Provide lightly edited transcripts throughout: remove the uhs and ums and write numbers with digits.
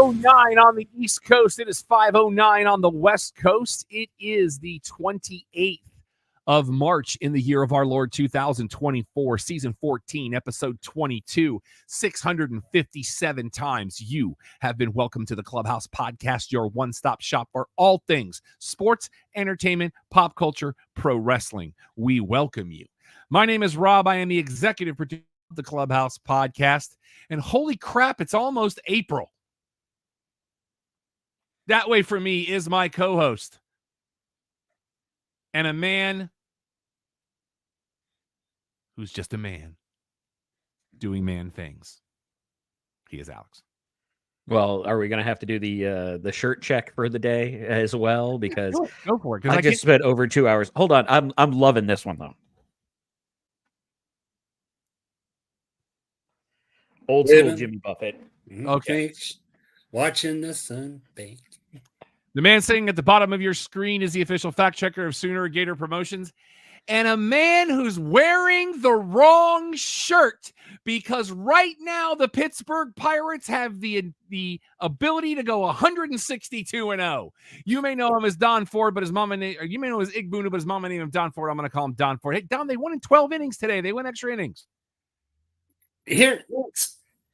6:09 on the East Coast. It is 5:09 on the West Coast. It is the 28th of March in the year of our Lord 2024, season 14, episode 22. 657 times you have been welcome to the Clubhouse Podcast, your one-stop shop for all things sports, entertainment, pop culture, pro wrestling. We welcome you. My name is Rob. I am the executive producer of the Clubhouse Podcast, and holy crap, it's almost April. That way for me is my co-host and a man who's just a man doing man things. He is Alex. Well, are we going to have to do the shirt check for the day as well? Because go for it. I just spent over 2 hours. Hold on, I'm loving this one though. Old school Jimmy Buffett. Okay. Watching the sun bake. The man sitting at the bottom of your screen is the official fact checker of Sooner Gator Promotions, and a man who's wearing the wrong shirt because right now the Pittsburgh Pirates have the ability to go 162-0. You may know him as Don Ford, but his mama name, or you may know him as Igbuna, but his mama named him Don Ford. I'm going to call him Don Ford. Hey, Don, they won in 12 innings today. They went extra innings. Here,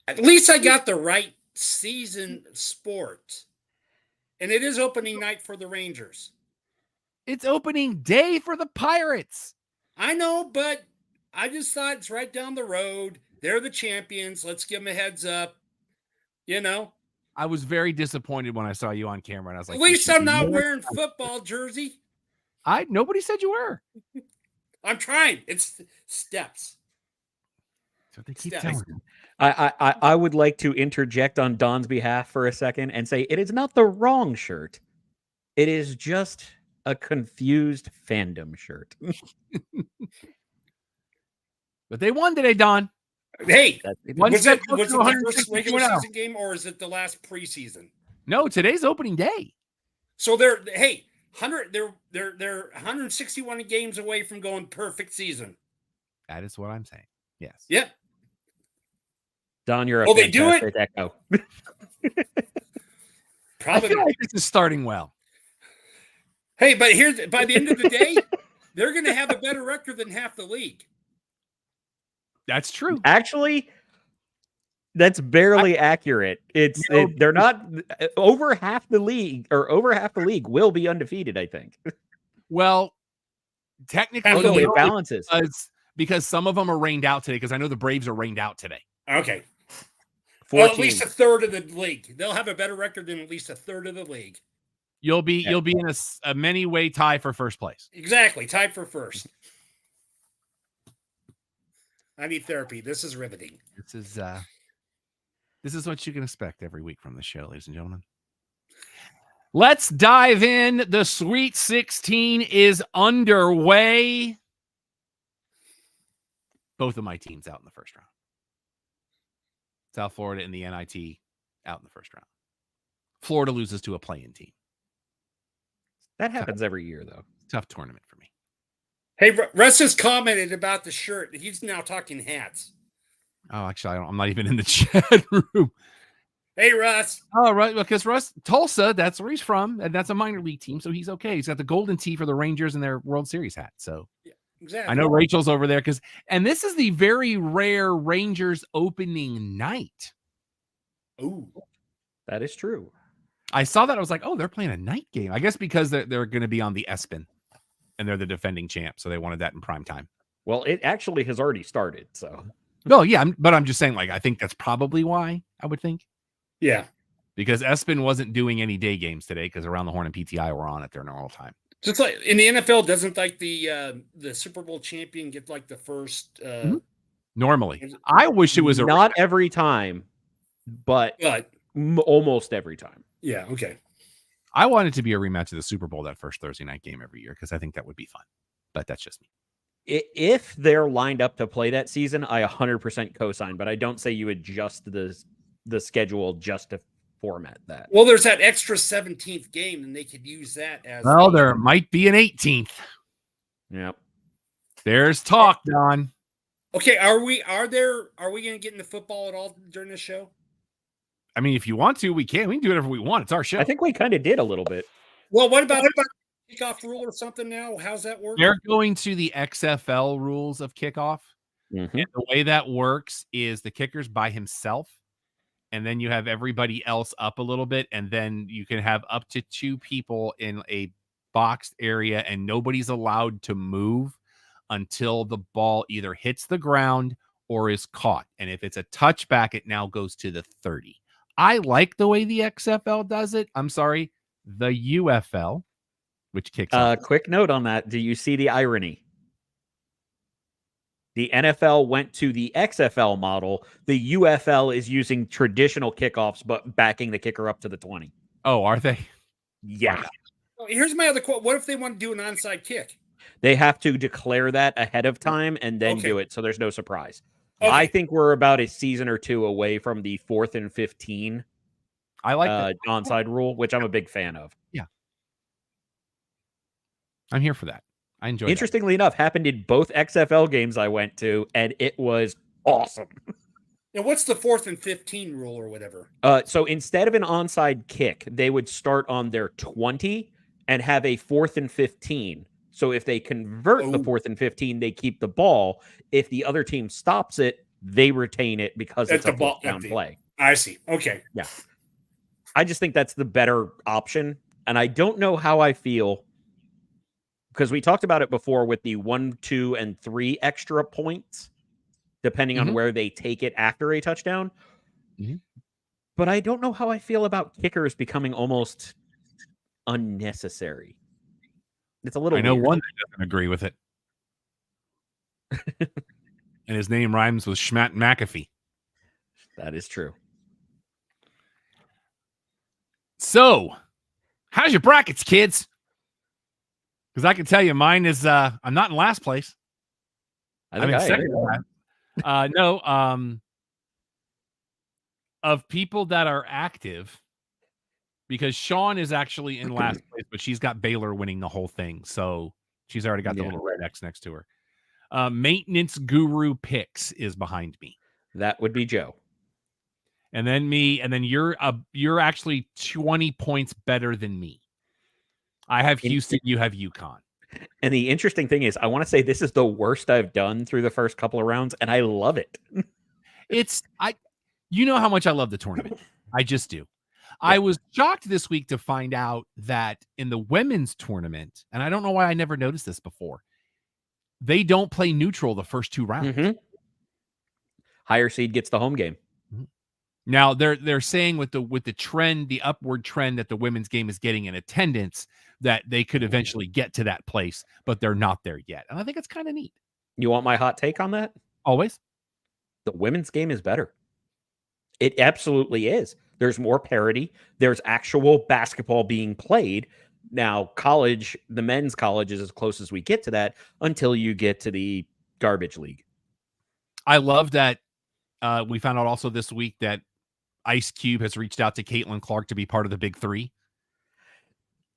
at least I got the right season sport. And it is opening night for the Rangers. It's opening day for the Pirates. I know, but I just thought it's right down the road. They're the champions. Let's give them a heads up. You know. I was very disappointed when I saw you on camera, and I was like, at least I'm not wearing football jersey. Nobody said you were. I'm trying. It's steps. That's what they keep telling me. I would like to interject on Don's behalf for a second and say it is not the wrong shirt. It is just a confused fandom shirt. But they won today, Don. Hey, was it the first regular season 162-0 game or is it the last preseason? No, today's opening day. So they're 161 games away from going perfect season. That is what I'm saying. Yes. Yep. Don, you're a fantastic echo. Probably. I feel like this is starting well. Hey, but by the end of the day, they're going to have a better record than half the league. That's true. Actually, that's barely accurate. They're not over half the league, or over half the league will be undefeated, I think. Well, technically, it balances because some of them are rained out today. Because I know the Braves are rained out today. Okay. Well, at least a third of the league. They'll have a better record than at least a third of the league. You'll be in a many-way tie for first place. Exactly, tied for first. I need therapy. This is riveting. This is what you can expect every week from the show, ladies and gentlemen. Let's dive in. The Sweet 16 is underway. Both of my teams out in the first round. South Florida and the NIT out in the first round. Florida loses to a play-in team. That happens every year, though. Tough tournament for me. Hey, Russ has commented about the shirt. He's now talking hats. Oh, actually, I'm not even in the chat room. Hey, Russ. Oh, right. Because Russ, Tulsa, that's where he's from. And that's a minor league team, so he's okay. He's got the golden tee for the Rangers and their World Series hat. So yeah, exactly. I know Rachel's over there and this is the very rare Rangers opening night. Ooh, that is true. I saw that. I was like, oh, they're playing a night game. I guess because they're going to be on the ESPN and they're the defending champ. So they wanted that in prime time. Well, it actually has already started. So, well, yeah, but I'm just saying, like, I think that's probably why I would think. Yeah. Because ESPN wasn't doing any day games today because Around the Horn and PTI were on at their normal time. Just like in the NFL, doesn't like the Super Bowl champion get like the first normally. I wish it was not every time, but almost every time. Yeah, okay. I want it to be a rematch of the Super Bowl, that first Thursday night game every year, because I think that would be fun. But that's just me. If they're lined up to play that season, I 100% co-sign, but I don't say you adjust the schedule just to format that. Well, there's that extra 17th game, and they could use that as there might be an 18th. Yep. There's talk, Don. Okay, are we going to get into football at all during this show? I mean, if you want to, we can. We can do whatever we want. It's our show. I think we kind of did a little bit. Well, what about kickoff rule or something now? How's that work? They're going to the XFL rules of kickoff. Mm-hmm. And the way that works is the kicker's by himself, and then you have everybody else up a little bit, and then you can have up to 2 people in a boxed area, and nobody's allowed to move until the ball either hits the ground or is caught. And if it's a touchback, it now goes to the 30. I like the way the XFL does it. I'm sorry, the UFL, which kicks off. Quick note on that. Do you see the irony? The NFL went to the XFL model. The UFL is using traditional kickoffs, but backing the kicker up to the 20. Oh, are they? Yeah. Oh, here's my other quote. What if they want to do an onside kick? They have to declare that ahead of time and then do it, so there's no surprise. Okay. I think we're about a season or 2 away from the 4th and 15 I like that. onside rule, which I'm a big fan of. Yeah. I'm here for that. I enjoy it. Interestingly enough, happened in both XFL games I went to, and it was awesome. Now, what's the 4th and 15 rule or whatever? So instead of an onside kick, they would start on their 20 and have a 4th and 15. So if they convert the 4th and 15, they keep the ball. If the other team stops it, they retain it because it's a ball down play. I see. Okay. Yeah. I just think that's the better option. And I don't know how I feel, because we talked about it before with the 1, 2, and 3 extra points, depending on where they take it after a touchdown. But I don't know how I feel about kickers becoming almost unnecessary. It's a little. I know weird. one that doesn't agree with it, and his name rhymes with Schmatt McAfee. That is true. So, how's your brackets, kids? Because I can tell you, mine is. I'm not in last place. I'm in second. No. Of people that are active, because Sean is actually in last place, but she's got Baylor winning the whole thing, so she's already got the little red X next to her. Maintenance Guru Picks is behind me. That would be Joe. And then me, and then you're actually 20 points better than me. I have Houston, you have UConn. And the interesting thing is, I want to say this is the worst I've done through the first couple of rounds, and I love it. You know how much I love the tournament. I just do. I was shocked this week to find out that in the women's tournament, and I don't know why I never noticed this before, they don't play neutral the first 2 rounds. Higher seed gets the home game. Now they're saying with the trend, the upward trend that the women's game is getting in attendance, that they could eventually get to that place, but they're not there yet. And I think it's kind of neat. You want my hot take on that? Always. The women's game is better. It absolutely is. There's more parity. There's actual basketball being played. Now, college, the men's college is as close as we get to that until you get to the garbage league. I love that. We found out also this week that Ice Cube has reached out to Caitlin Clark to be part of the Big Three.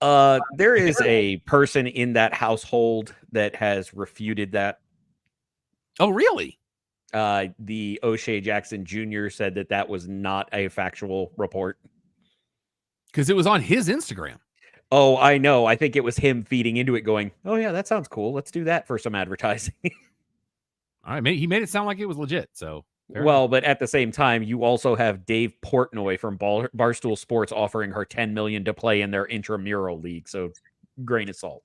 There is a person in that household that has refuted that. Oh, really? The O'Shea Jackson Jr. said that was not a factual report. Because it was on his Instagram. Oh, I know. I think it was him feeding into it going, oh, yeah, that sounds cool. Let's do that for some advertising. All right. He made it sound like it was legit. So, well, but at the same time, you also have Dave Portnoy from Barstool Sports offering her $10 million to play in their intramural league. So, grain of salt.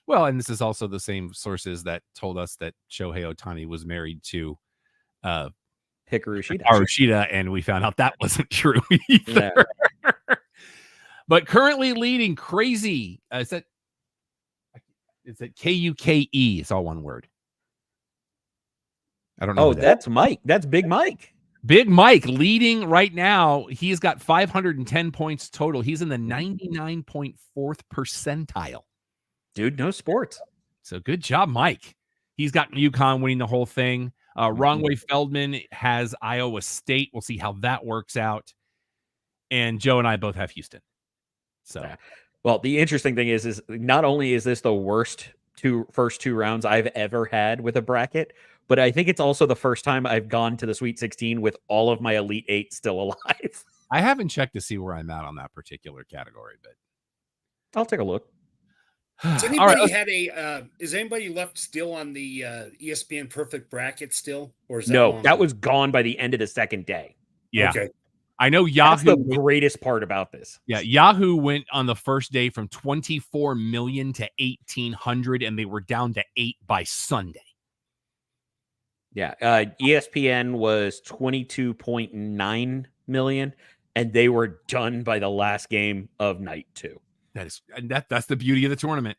Well, and this is also the same sources that told us that Shohei Ohtani was married to Hikaru Shida, and we found out that wasn't true either. Yeah. But currently leading crazy. Is it Kuke? It's all one word. I don't know. Oh, that's Mike. That's Big Mike. Big Mike leading right now. He's got 510 points total. He's in the 99.4th percentile. Dude, no sports. So good job, Mike. He's got UConn winning the whole thing. Rongway Feldman has Iowa State. We'll see how that works out. And Joe and I both have Houston. So, well, the interesting thing is not only is this the worst first 2 rounds I've ever had with a bracket, but I think it's also the first time I've gone to the Sweet 16 with all of my Elite 8 still alive. I haven't checked to see where I'm at on that particular category, but I'll take a look. Has all right. anybody is anybody left still on the ESPN Perfect Bracket still? Or is that No, long that gone? was gone by the end of the second day. Yeah. Okay. I know That's the Yahoo. greatest part about this. Yeah, Yahoo went on the first day from 24 million to 1,800, and they were down to 8 by Sunday. Yeah, ESPN was 22.9 million, and they were done by the last game of night 2. That's the beauty of the tournament.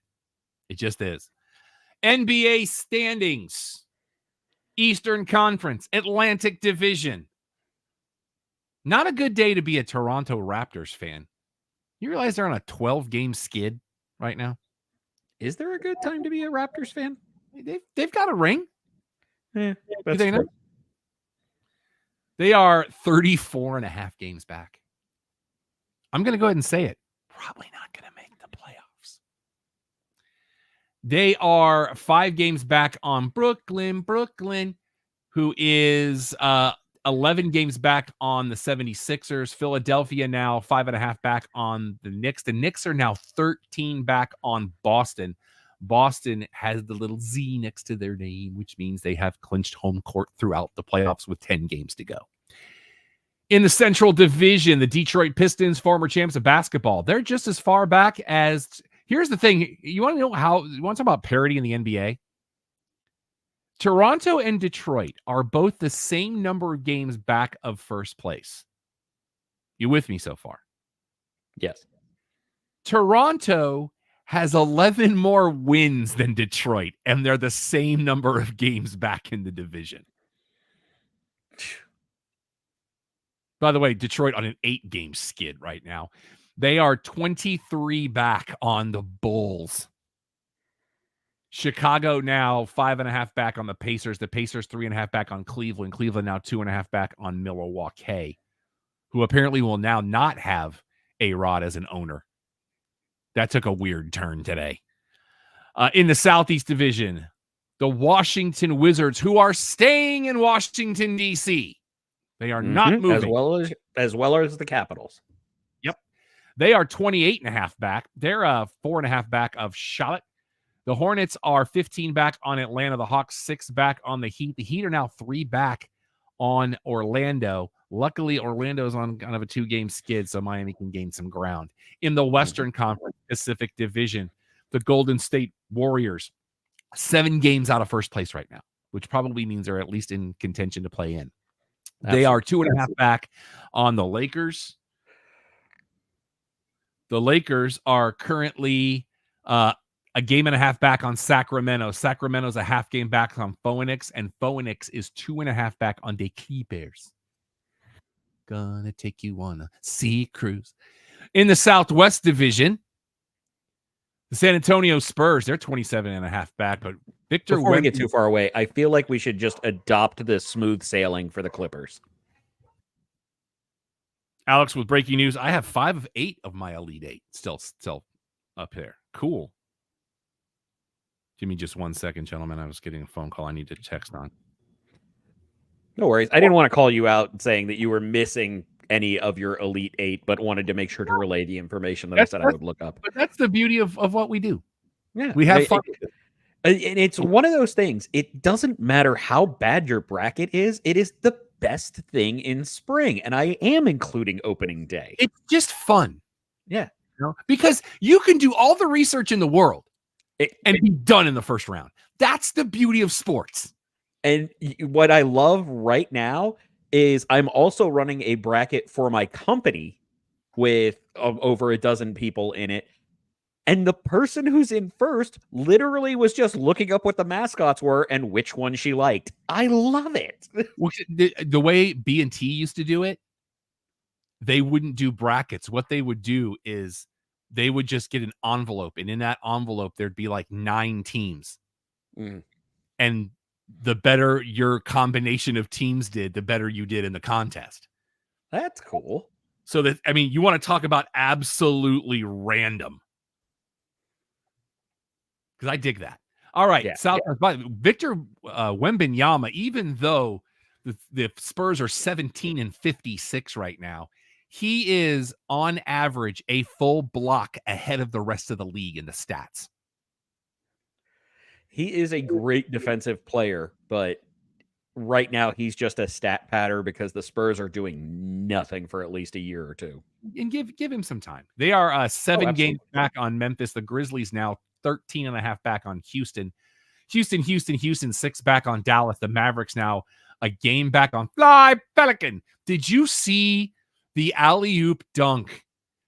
It just is. NBA standings, Eastern Conference, Atlantic Division. Not a good day to be a Toronto Raptors fan. You realize they're on a 12-game skid right now? Is there a good time to be a Raptors fan? They've got a ring. That's they true. They are 34 and a half games back. I'm going to go ahead and say it. Probably not going to make the playoffs. They are 5 games back on Brooklyn, who is 11 games back on the 76ers. Philadelphia now 5.5 back on the Knicks. The Knicks are now 13 back on Boston. Boston has the little Z next to their name, which means they have clinched home court throughout the playoffs with 10 games to go. In the Central Division, the Detroit Pistons, former champs of basketball, they're just as far back as... Here's the thing. You want to know how... You want to talk about parity in the NBA? Toronto and Detroit are both the same number of games back of first place. You with me so far? Yes. Toronto has 11 more wins than Detroit, and they're the same number of games back in the division. By the way, Detroit on an 8-game skid right now. They are 23 back on the Bulls. Chicago now 5.5 back on the Pacers. The Pacers 3.5 back on Cleveland. Cleveland now 2.5 back on Milwaukee, who apparently will now not have A-Rod as an owner. That took a weird turn today. In the Southeast Division, the Washington Wizards, who are staying in Washington, D.C. They are not moving. As well as the Capitals. Yep. They are 28.5 back. They're 4.5 back of Charlotte. The Hornets are 15 back on Atlanta. The Hawks 6 back on the Heat. The Heat are now 3 back on Orlando. Luckily, Orlando's on kind of a 2-game skid, so Miami can gain some ground. In the Western Conference Pacific Division, the Golden State Warriors, 7 games out of first place right now, which probably means they're at least in contention to play in. They are 2.5 back on the Lakers. The Lakers are currently 1.5 games back on Sacramento. Sacramento's a half game back on Phoenix, and Phoenix is 2.5 back on the Clippers. Gonna take you on a sea cruise. In the Southwest Division, the San Antonio Spurs, they're 27.5 back, but Victor Before we get too far away, I feel like we should just adopt this smooth sailing for the Clippers. Alex, with breaking news, I have 5 of 8 of my Elite 8 still up there. Cool. Give me just 1 second, gentlemen. I was getting a phone call I need to text on. No worries. I didn't want to call you out saying that you were missing any of your Elite 8, but wanted to make sure to relay the information that I said I would look up. But that's the beauty of what we do. Yeah, we have fun. And it's one of those things. It doesn't matter how bad your bracket is. It is the best thing in spring. And I am including opening day. It's just fun. Yeah. You know? Because you can do all the research in the world and be done in the first round. That's the beauty of sports. And what I love right now is I'm also running a bracket for my company with over a dozen people in it. And the person who's in first literally was just looking up what the mascots were and which one she liked. I love it. The way B&T used to do it, they wouldn't do brackets. What they would do is they would just get an envelope. And in that envelope, there'd be like 9 teams. And the better your combination of teams did, the better you did in the contest. That's cool. So that, I mean, you want to talk about absolutely random. Because I dig that. All right. Yeah. Victor Wembanyama, even though the Spurs are 17-56 right now, He is, on average, a full block ahead of the rest of the league in the stats. He is a great defensive player, but right now he's just a stat patter because the Spurs are doing nothing for at least a year or two. And give him some time. They are 7 absolutely. games back on Memphis. The Grizzlies now 13 and a half back on Houston. Houston 6 back on Dallas. The Mavericks now a game back on Fly Pelican. Did you see the alley-oop dunk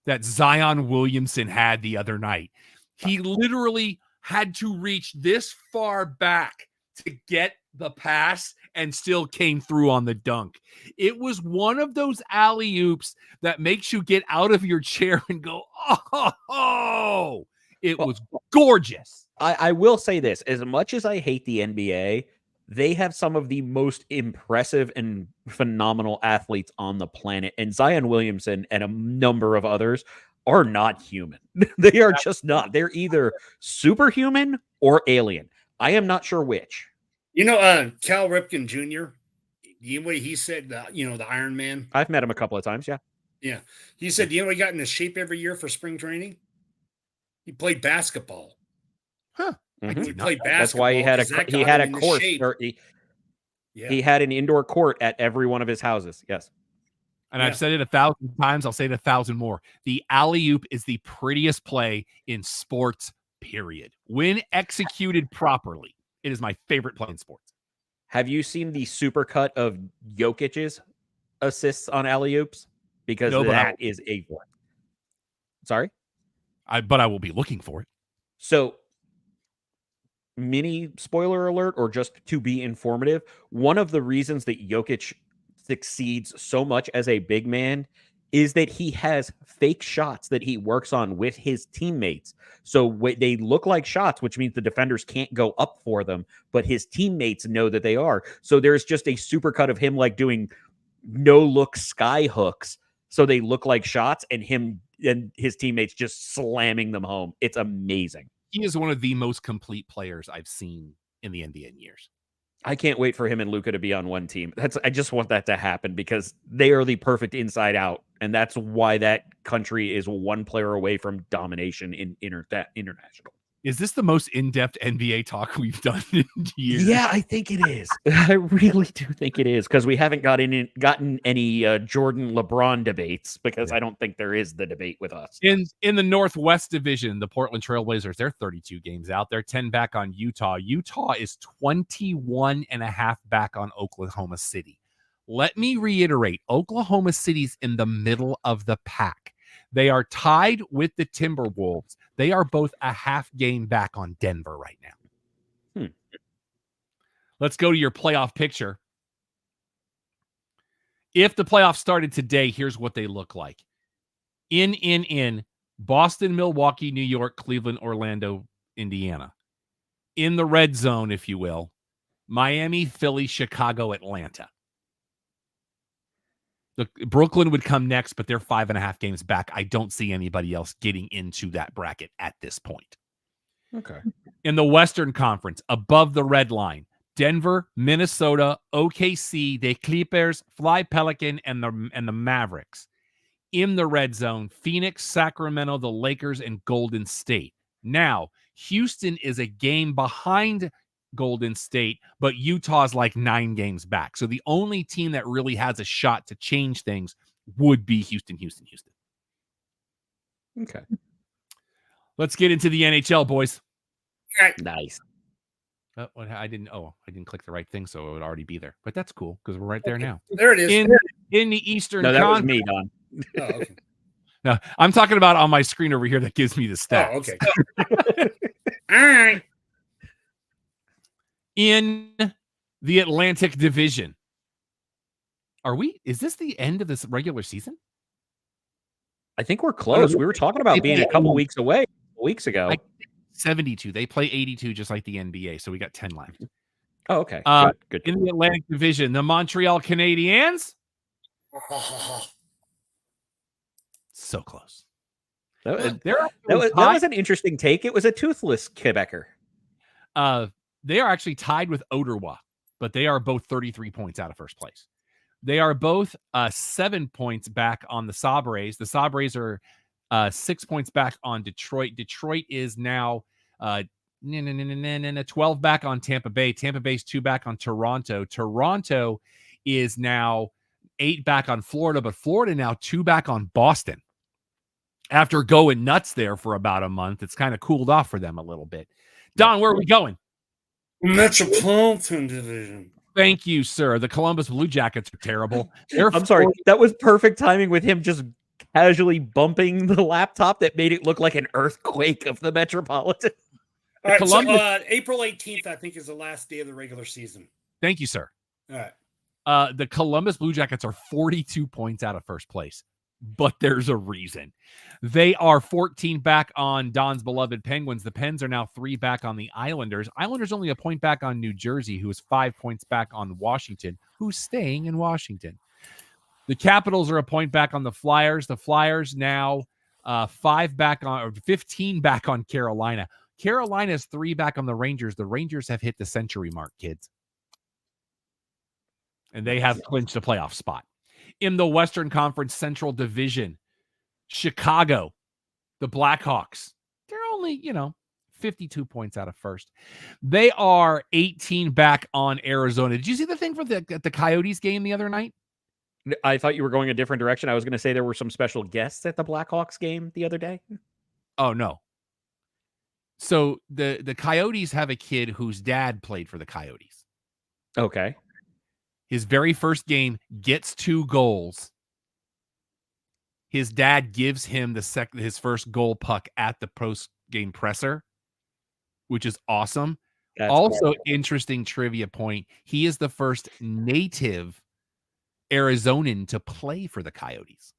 that Zion Williamson had the other night? He literally had to reach this far back to get the pass and still came through on the dunk. It was one of those alley-oops that makes you get out of your chair and go, oh. It was gorgeous. I will say this. As much as I hate the NBA, they have some of the most impressive and phenomenal athletes on the planet. And Zion Williamson and a number of others are not human. They are just not. They're either superhuman or alien. I am not sure which. You know, Cal Ripken Jr., you know what he said, the Iron Man? I've met him a couple of times, yeah. Yeah. He said, you know what he got into shape every year for spring training? He played basketball. Huh. Mm-hmm. He played basketball. That's why he had a course. He had an indoor court at every one of his houses. Yes. And I've said it 1,000 times. I'll say it 1,000 more. The alley-oop is the prettiest play in sports, period. When executed properly, it is my favorite play in sports. Have you seen the supercut of Jokic's assists on alley-oops? Because that is a... Sorry? But I will be looking for it. So, mini spoiler alert, or just to be informative, one of the reasons that Jokic succeeds so much as a big man is that he has fake shots that he works on with his teammates. So they look like shots, which means the defenders can't go up for them, but his teammates know that they are. So there's just a supercut of him like doing no-look sky hooks, so they look like shots, and him and his teammates just slamming them home. It's amazing. He is one of the most complete players I've seen in the NBA in years. I can't wait for him and Luka to be on one team. I just want that to happen because they are the perfect inside out, and that's why that country is one player away from domination in international. Is this the most in-depth NBA talk we've done in years? Yeah, I think it is. I really do think it is, because we haven't gotten any Jordan LeBron debates, because I don't think there is the debate with us. In the Northwest Division, the Portland Trailblazers, they're 32 games out. They're 10 back on Utah. Utah is 21 and a half back on Oklahoma City. Let me reiterate, Oklahoma City's in the middle of the pack. They are tied with the Timberwolves. They are both a half game back on Denver right now. Let's go to your playoff picture. If the playoffs started today, here's what they look like. In Boston, Milwaukee, New York, Cleveland, Orlando, Indiana. In the red zone, if you will, Miami, Philly, Chicago, Atlanta. Brooklyn would come next, but they're 5.5 games back. I don't see anybody else getting into that bracket at this point. Okay. In the Western Conference, above the red line, Denver, Minnesota, OKC, the Clippers, Fly Pelican, and the Mavericks. In the red zone, Phoenix, Sacramento, the Lakers, and Golden State. Now, Houston is a game behind Golden State, but Utah's like 9 games back. So the only team that really has a shot to change things would be Houston. Okay. Let's get into the NHL, boys. All right. Nice. I didn't click the right thing, so it would already be there. But that's cool because we're right there now. There it is. In the Eastern No, that Conference. was me, Don. Oh, okay. No, I'm talking about on my screen over here that gives me the stats. Oh, okay. All right. In the Atlantic Division. Is this the end of this regular season? I think we're close. We were talking about being a couple weeks away weeks ago. 72. They play 82 just like the NBA, so we got 10 left. Oh, okay. Good. In the Atlantic Division, the Montreal Canadiens. So close. That was an interesting take. It was a toothless Quebecer. They are actually tied with Ottawa, but they are both 33 points out of first place. They are both 7 points back on the Sabres. The Sabres are 6 points back on Detroit. Detroit is now 12 back on Tampa Bay. Tampa Bay's 2 back on Toronto. Toronto is now 8 back on Florida, but Florida now 2 back on Boston. After going nuts there for about a month, it's kind of cooled off for them a little bit. Don, where are we going? Metropolitan Division. Thank you, sir. The Columbus Blue Jackets are terrible. I'm sorry. That was perfect timing with him just casually bumping the laptop that made it look like an earthquake of the Metropolitan. All right, Columbus- so April 18th, I think, is the last day of the regular season. Thank you, sir. All right. The Columbus Blue Jackets are 42 points out of first place, but there's a reason. They are 14 back on Don's beloved Penguins. The Pens are now 3 back on the Islanders. Islanders only a point back on New Jersey, who is 5 points back on Washington, who's staying in Washington. The Capitals are a point back on the Flyers. The Flyers now 5 back on, or 15 back on Carolina. Carolina's 3 back on the Rangers. The Rangers have hit the century mark, kids. And they have clinched a playoff spot. In the Western Conference Central Division, Chicago, the Blackhawks, they're only, 52 points out of first. They are 18 back on Arizona. Did you see the thing for the Coyotes game the other night? I thought you were going a different direction. I was going to say there were some special guests at the Blackhawks game the other day. Oh, no. So the Coyotes have a kid whose dad played for the Coyotes. Okay. His very first game, gets 2 goals. His dad gives him his first goal puck at the post-game presser, which is awesome. That's also, cool. Interesting trivia point. He is the first native Arizonan to play for the Coyotes.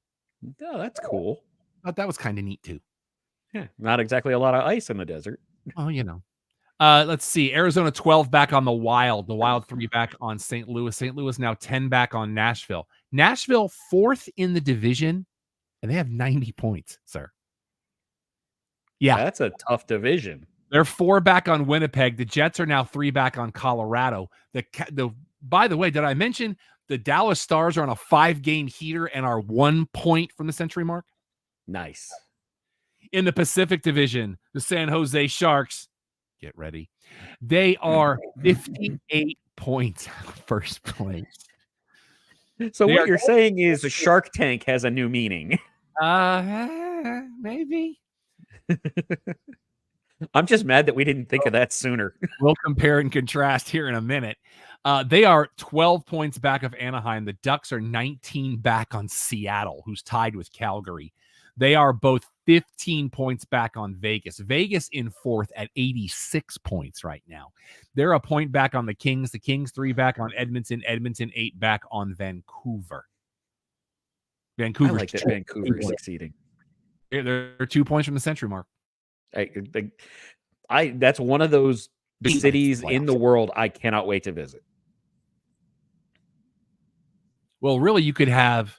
Oh, that's cool. Thought that was kind of neat, too. Yeah, not exactly a lot of ice in the desert. Oh, let's see. Arizona 12 back on the Wild. The Wild 3 back on St. Louis. St. Louis now 10 back on Nashville. Nashville 4th in the division, and they have 90 points, sir. Yeah. That's a tough division. They're 4 back on Winnipeg. The Jets are now 3 back on Colorado. By the way, did I mention the Dallas Stars are on a 5-game heater and are 1 point from the century mark? Nice. In the Pacific Division, the San Jose Sharks, get ready. They are 58 points out of first place. So what you're saying is a Shark Tank has a new meaning. Maybe. I'm just mad that we didn't think of that sooner. We'll compare and contrast here in a minute. They are 12 points back of Anaheim. The Ducks are 19 back on Seattle, who's tied with Calgary. They are both 15 points back on Vegas. Vegas in 4th at 86 points right now. They're a point back on the Kings. The Kings 3 back on Edmonton. Edmonton 8 back on Vancouver. Vancouver. I like that Vancouver's succeeding. They're 2 points from the century mark. That's one of those cities in the world I cannot wait to visit. Well, really, you could have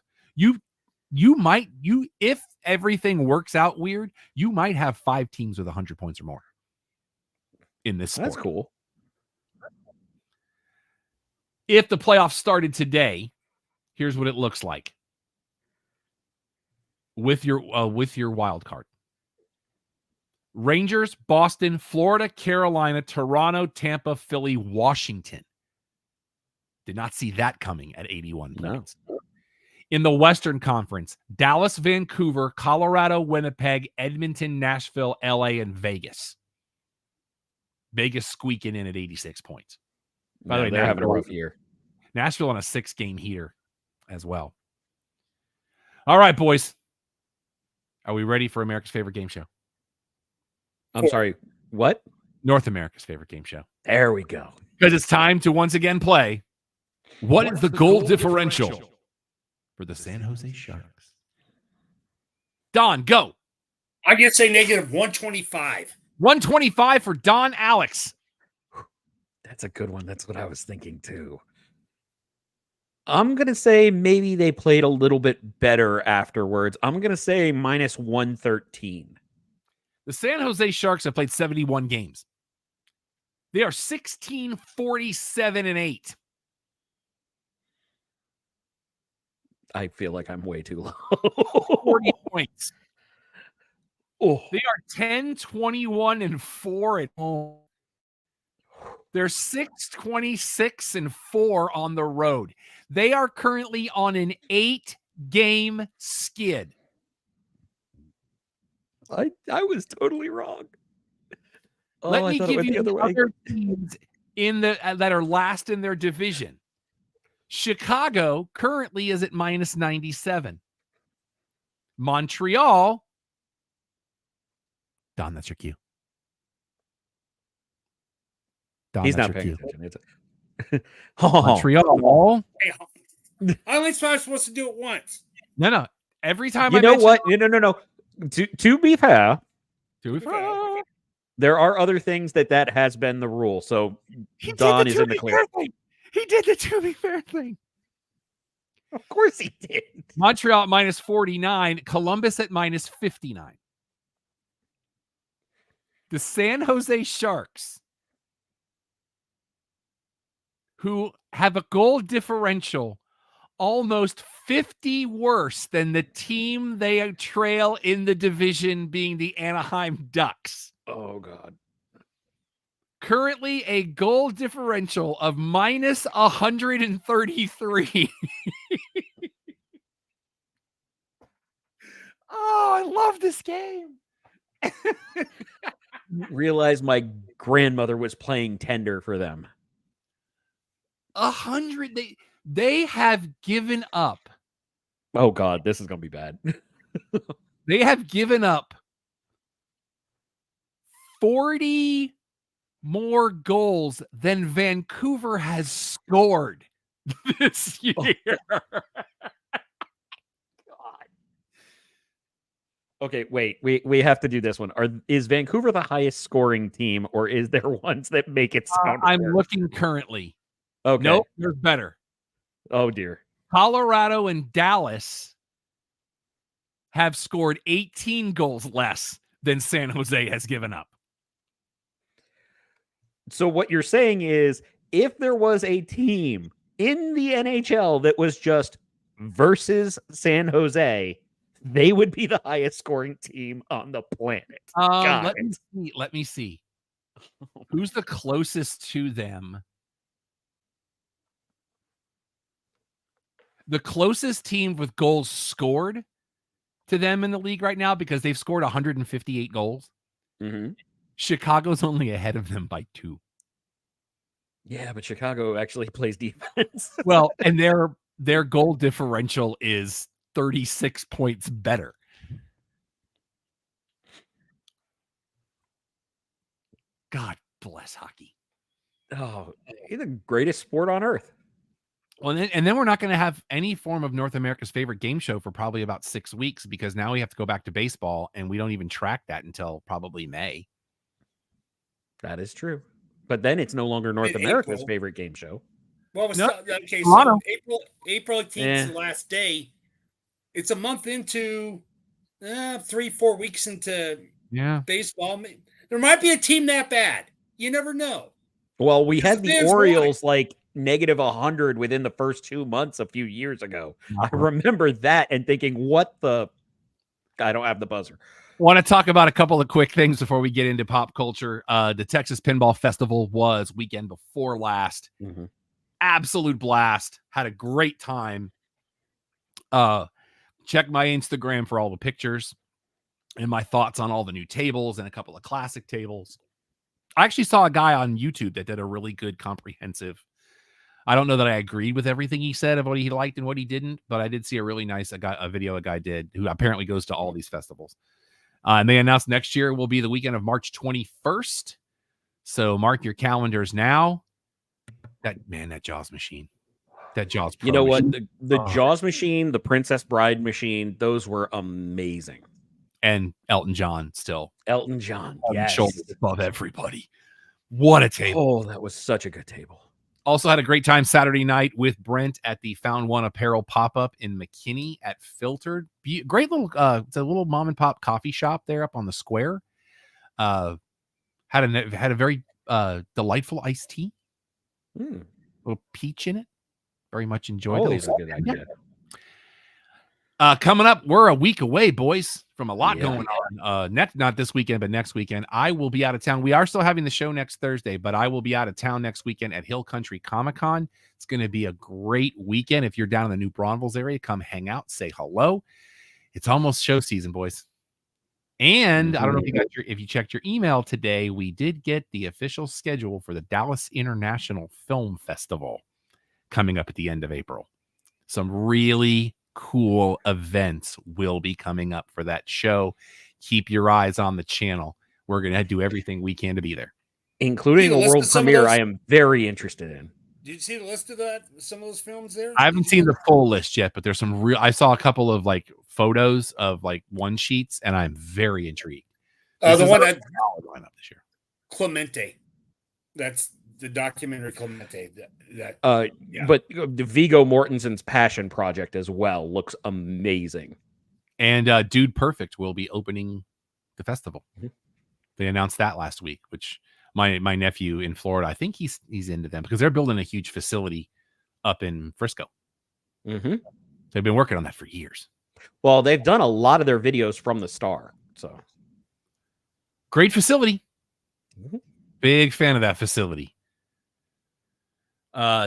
if everything works out weird, you might have 5 teams with 100 points or more in this sport. That's cool. If the playoffs started today, here's what it looks like with your wild card. Rangers, Boston, Florida, Carolina, Toronto, Tampa, Philly, Washington. Did not see that coming at 81 points. No. In the Western Conference, Dallas, Vancouver, Colorado, Winnipeg, Edmonton, Nashville, LA, and Vegas. Vegas squeaking in at 86 points. By the way, they're having a rough year. Nashville on a 6-game heater as well. All right, boys. Are we ready for America's favorite game show? I'm sorry, what? North America's favorite game show. There we go. Because it's time to once again play What is the goal differential for the San Jose Sharks? Don, go. I can say negative 125. 125 for Don Alex. That's a good one. That's what I was thinking too. I'm going to say maybe they played a little bit better afterwards. I'm going to say minus 113. The San Jose Sharks have played 71 games. They are 16-47-8. I feel like I'm way too low. 40 points. Oh, They are 10, 21, and 4 at home. They're 6, 26, and 4 on the road. They are currently on an 8-game skid. I was totally wrong. Let I me thought it give went you the other the way. other teams in the that are last in their division. Chicago currently is at minus 97. Montreal. Don, that's your cue. Don, He's that's not your paying cue. attention. Montreal. I only supposed to do it once. No. Every time You I know mention what? No. To be fair, Okay. there are other things that has been the rule. So Don is in the clear. He did the to be fair thing. Of course he did. Montreal at minus 49. Columbus at minus 59. The San Jose Sharks, who have a goal differential almost 50 worse than the team they trail in the division, being the Anaheim Ducks. Oh, God. Currently a goal differential of minus 133. Oh, I love this game. Realized my grandmother was playing tender for them. 100. They have given up. Oh, God, this is going to be bad. They have given up 40 more goals than Vancouver has scored this year. God. Okay, wait. We have to do this one. Is Vancouver the highest scoring team, or is there ones that make it sound I'm worse? looking currently. Okay. Nope, there's better. Oh, dear. Colorado and Dallas have scored 18 goals less than San Jose has given up. So what you're saying is, if there was a team in the NHL that was just versus San Jose, they would be the highest scoring team on the planet. Let me see. Who's the closest to them? The closest team with goals scored to them in the league right now, because they've scored 158 goals. Mm-hmm. Chicago's only ahead of them by 2. Yeah, but Chicago actually plays defense. Well, and their goal differential is 36 points better. God bless hockey. Oh, it's the greatest sport on earth. Well, and then we're not going to have any form of North America's favorite game show for probably about 6 weeks, because now we have to go back to baseball, and we don't even track that until probably May. That is true. But then it's no longer North America's favorite game show. Well, okay, Toronto. so April 18th is the last day. It's a month into 3-4 weeks into baseball. There might be a team that bad. You never know. Well, we had the Orioles won. negative 100 within the first 2 months a few years ago. I remember that and thinking, what the... I don't have the buzzer. Want to talk about a couple of quick things before we get into pop culture. The Texas Pinball Festival was weekend before last. Mm-hmm. Absolute blast. Had a great time. Check my Instagram for all the pictures and my thoughts on all the new tables and a couple of classic tables. I actually saw a guy on YouTube that did a really good comprehensive. I don't know that I agreed with everything he said of what he liked and what he didn't, but I did see a really nice video a guy did who apparently goes to all these festivals. And they announced next year will be the weekend of March 21st. So mark your calendars now. That Jaws machine. That Jaws Pro. You know machine. what? The Jaws machine, the Princess Bride machine, those were amazing. And Elton John still. Elton John, yes. Shoulders above everybody. What a table. Oh, that was such a good table. Also had a great time Saturday night with Brent at the Found One Apparel pop-up in McKinney at Filtered. Great little, it's a little mom and pop coffee shop there up on the square. Had a very delightful iced tea. A little peach in it. Very much enjoyed it. Always a good idea. Coming up, we're a week away, boys, from a lot going on. Not this weekend, but next weekend. I will be out of town. We are still having the show next Thursday, but I will be out of town next weekend at Hill Country Comic-Con. It's going to be a great weekend. If you're down in the New Braunfels area, come hang out, say hello. It's almost show season, boys. And I don't know if you checked your email today, we did get the official schedule for the Dallas International Film Festival coming up at the end of April. Some really cool events will be coming up for that show. Keep your eyes on the channel. We're going to do everything we can to be there, including a world premiere I am very interested in. Did you see the list of some of those films there? I haven't seen the full list yet, but there's some real. I saw a couple of like photos of like one sheets, and I'm very intrigued. The one that lineup this year, Clemente. That's the documentary Clemente. But Viggo Mortensen's Passion Project as well looks amazing. And Dude Perfect will be opening the festival. Mm-hmm. They announced that last week, which my nephew in Florida, I think he's into them because they're building a huge facility up in Frisco. Mm-hmm. They've been working on that for years. Well, they've done a lot of their videos from the Star. So great facility. Mm-hmm. Big fan of that facility.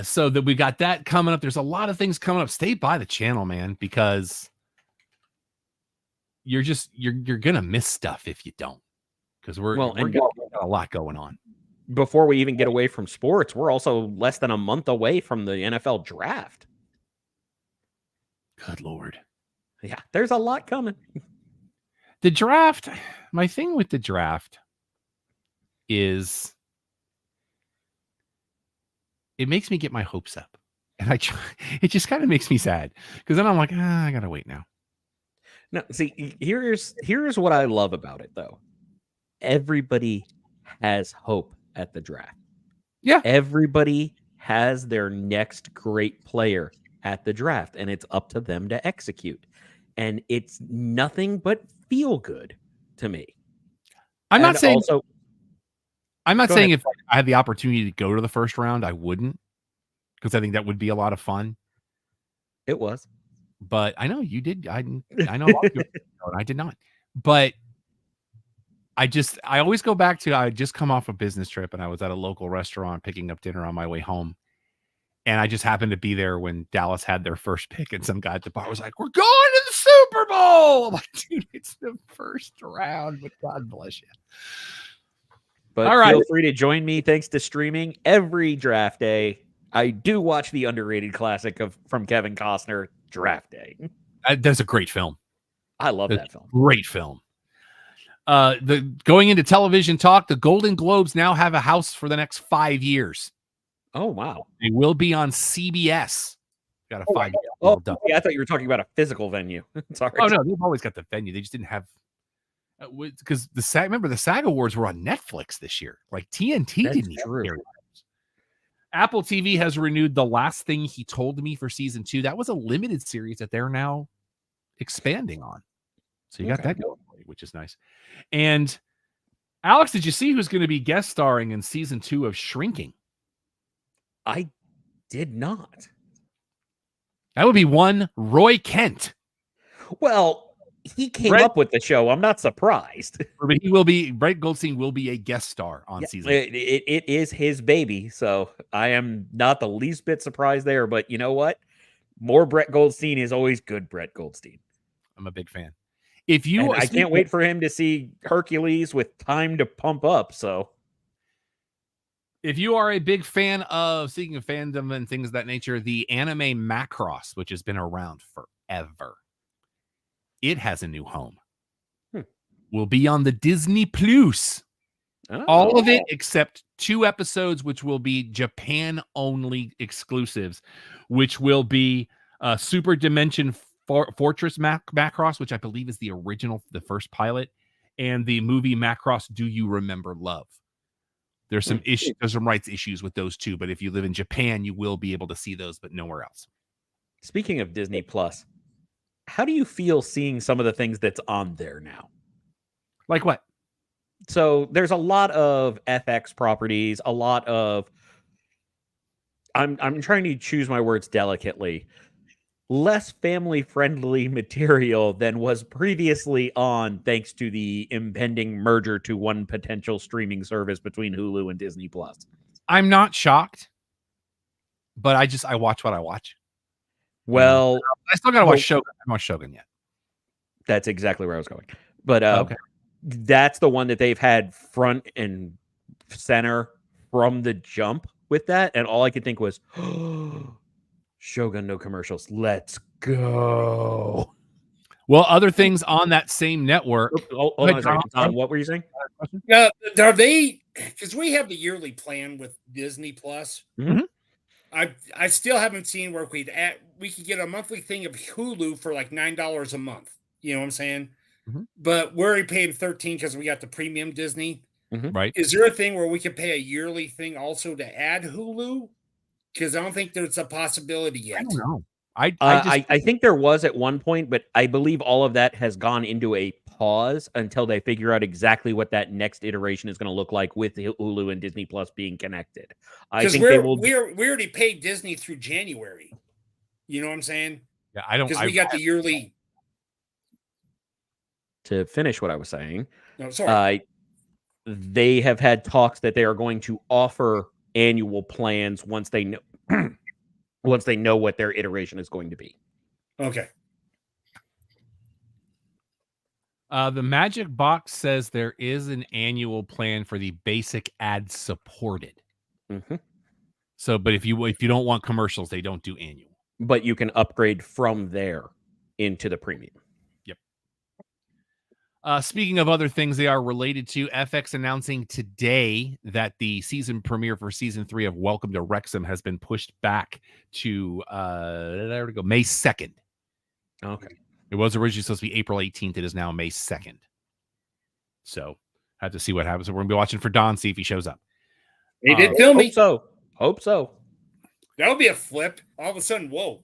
So that we got that coming up. There's a lot of things coming up. Stay by the channel, man, because you're gonna miss stuff if you don't. Because we're got a lot going on. Before we even get away from sports, we're also less than a month away from the NFL draft. Good Lord. Yeah, there's a lot coming. The draft, my thing with the draft is it makes me get my hopes up. And it just kind of makes me sad because then I'm like, I gotta wait now. No, see, here's what I love about it though. Everybody has hope at the draft. Yeah. Everybody has their next great player at the draft, and it's up to them to execute. And it's nothing but feel good to me. I'm not saying if I had the opportunity to go to the first round, I wouldn't, because I think that would be a lot of fun. It was. But I know you did. I know a lot of people, and I did not. But I always go back to, I just come off a business trip and I was at a local restaurant picking up dinner on my way home. And I just happened to be there when Dallas had their first pick, and some guy at the bar was like, "We're going to the Super Bowl." I'm like, dude, it's the first round, but God bless you. But all right, feel free to join me thanks to streaming every draft day. I do watch the underrated classic from Kevin Costner, Draft Day. That's a great film. I love that film. Great film. Going into television talk, the Golden Globes now have a house for the next 5 years. Oh, wow. They will be on CBS. Got a 5 year. Oh, yeah, I thought you were talking about a physical venue. Sorry. Oh, no, they've always got the venue. They just didn't have, because remember the SAG Awards were on Netflix this year. Like TNT didn't even. Apple TV has renewed The Last Thing He Told Me for season 2. That was a limited series that they're now expanding on. So you got that going, which is nice. And Alex, did you see who's going to be guest starring in season 2 of Shrinking? I did not. That would be one Roy Kent. Well, he came up with the show. I'm not surprised. But he will be, Brett Goldstein will be a guest star on season 2. It is his baby, so I am not the least bit surprised there. But you know what? More Brett Goldstein is always good Brett Goldstein. I'm a big fan. I can't wait for him to see Hercules with time to pump up, so... If you are a big fan of, speaking of fandom and things of that nature, the anime Macross, which has been around forever, it has a new home. Will be on the Disney Plus. Oh. All of it except 2 episodes, which will be Japan-only exclusives, which will be Super Dimension Fortress Macross, which I believe is the original, the first pilot, and the movie Macross Do You Remember Love? There's some issues, there's some rights issues with those 2, but if you live in Japan, you will be able to see those, but nowhere else. Speaking of Disney Plus, how do you feel seeing some of the things that's on there now? Like what? So there's a lot of FX properties, a lot of I'm trying to choose my words delicately. less family-friendly material than was previously on, thanks to the impending merger to one potential streaming service between Hulu and Disney Plus. I'm not shocked, but I watch what I watch. Well, I still gotta watch Shogun. I haven't watched Shogun yet. That's exactly where I was going. But Okay. That's the one that they've had front and center from the jump with that. And all I could think was, oh, Shogun, no commercials. Let's go. Well, other things on that same network. Hold on a second. Tom, what were you saying? Are they, because we have the yearly plan with Disney Plus. Mm-hmm. I still haven't seen where we could get a monthly thing of Hulu for like $9 a month. You know what I'm saying? Mm-hmm. But we're already paying $13 because we got the premium Disney. Mm-hmm. Right. Is there a thing where we could pay a yearly thing also to add Hulu? Because I don't think there's a possibility yet. I don't know. I think there was at one point, but I believe all of that has gone into a pause until they figure out exactly what that next iteration is going to look like with Hulu and Disney Plus being connected. I think they will. We already paid Disney through January. You know what I'm saying? Yeah, I don't. Because we got the yearly. To finish what I was saying, no, sorry. They have had talks that they are going to offer annual plans once they know once they know what their iteration is going to be. Okay. The Magic Box says there is an annual plan for the basic ad supported. Mm-hmm. So, but if you don't want commercials, they don't do annual. But you can upgrade from there into the premium. Yep. Speaking of other things they are related to, FX announcing today that the season premiere for season 3 of Welcome to Wrexham has been pushed back to May 2nd. Okay. It was originally supposed to be April 18th. It is now May 2nd. So I have to see what happens. We're going to be watching for Don, see if he shows up. He did tell me. Hope so. That would be a flip. All of a sudden, whoa.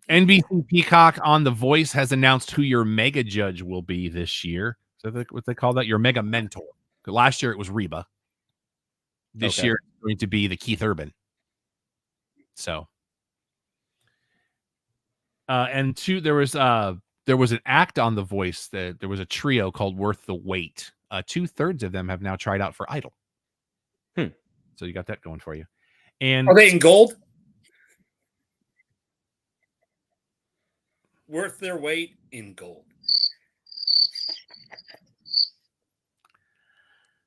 NBC Peacock on The Voice has announced who your mega judge will be this year. So what they call that? Your mega mentor. Last year it was Reba. This year it's going to be the Keith Urban. So, and two, there was an act on The Voice that there was a trio called Worth the Wait. 2/3 of them have now tried out for Idol. So you got that going for you. And are they in gold? Worth their weight in gold.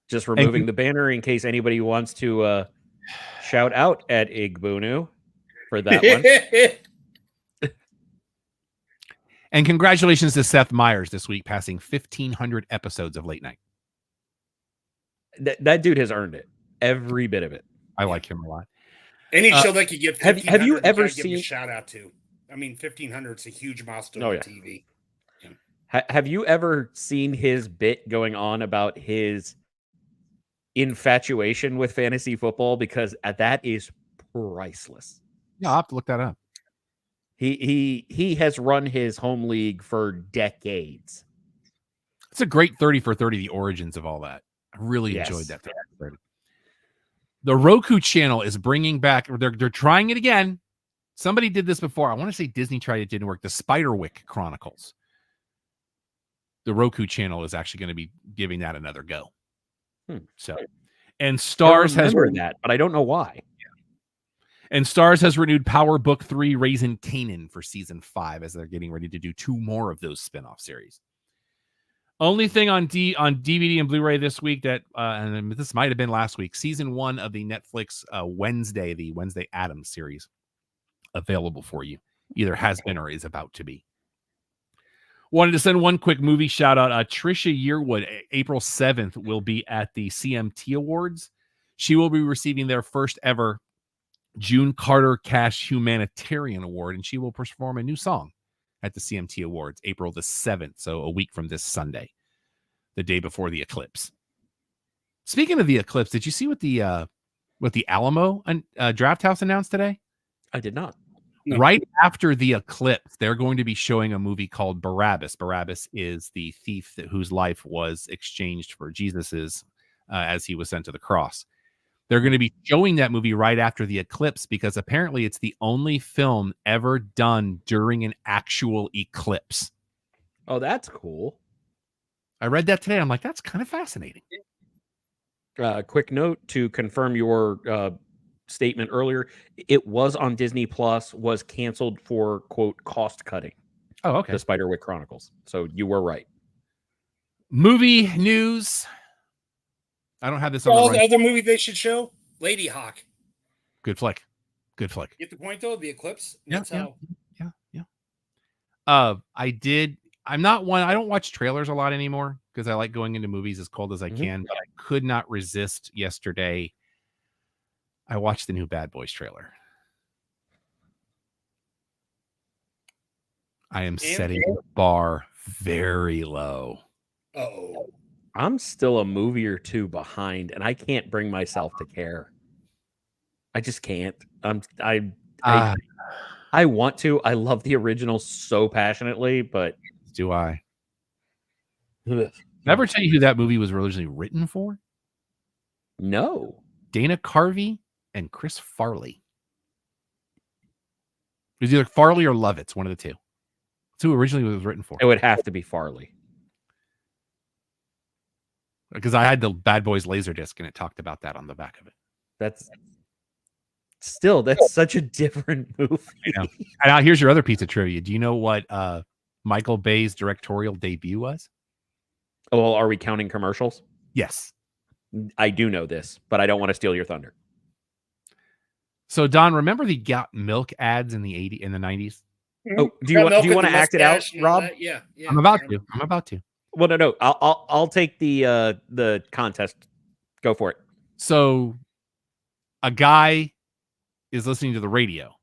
Just removing the banner in case anybody wants to shout out at Igbunu for that one. And congratulations to Seth Meyers this week, passing 1,500 episodes of Late Night. That dude has earned it. Every bit of it. I like him a lot. Any show they could give. Have you ever seen a shout out to? I mean, 1,500 is a huge milestone on TV. Yeah. Have you ever seen his bit going on about his infatuation with fantasy football? Because that is priceless. Yeah, I'll have to look that up. He has run his home league for decades. It's a great 30 for 30, the origins of all that. I really enjoyed that 30 for 30. The Roku channel is bringing back, they're trying it again. Somebody did this before. I want to say Disney tried it, didn't work. The Spiderwick Chronicles. The Roku channel is actually going to be giving that another go. So, and Stars has that, but I don't know why. And Stars has renewed Power Book 3 Raising Kanan for season 5 as they're getting ready to do 2 more of those spinoff series. Only thing on DVD and Blu-ray this week that, and this might have been last week, season 1 of the Netflix the Wednesday Addams series available for you. Either has been or is about to be. Wanted to send one quick movie shout out. Trisha Yearwood, April 7th, will be at the CMT Awards. She will be receiving their first ever June Carter Cash Humanitarian Award, and she will perform a new song at the CMT Awards, April the 7th, so a week from this Sunday, the day before the eclipse. Speaking of the eclipse, did you see what the Alamo Draft House announced today? I did not. No. Right after the eclipse, they're going to be showing a movie called Barabbas. Barabbas is the thief whose life was exchanged for Jesus's as he was sent to the cross. They're going to be showing that movie right after the eclipse because apparently it's the only film ever done during an actual eclipse. Oh, that's cool. I read that today. I'm like, that's kind of fascinating. Quick note to confirm your statement earlier. It was on Disney Plus, was canceled for, quote, cost cutting. Oh, okay. The Spiderwick Chronicles. So you were right. Movie news. I don't have this on the other movie they should show, Lady Hawk. Good flick. Good flick. Get the point though, the eclipse. Yeah, That's yeah. I'm not one. I don't watch trailers a lot anymore because I like going into movies as cold as I can. But I could not resist yesterday. I watched the new Bad Boys trailer. I am setting the bar very low. Oh, I'm still a movie or two behind, and I can't bring myself to care. I just can't. I want to. I love the original so passionately, but do I? Never tell you who that movie was originally written for? No. Dana Carvey and Chris Farley. It was either Farley or Lovitz, one of the two. That's who originally was written for. It would have to be Farley. Because I had the Bad Boys Laserdisc and it talked about that on the back of it. That's such a different movie. I know. And here's your other piece of trivia. Do you know what Michael Bay's directorial debut was? Oh, well, are we counting commercials? Yes. I do know this, but I don't want to steal your thunder. So, Don, remember the Got Milk ads in the 90s? Oh, do you want to act it out, Rob? Yeah. I'm about to. Well, no. I'll take the contest. Go for it. So, a guy is listening to the radio.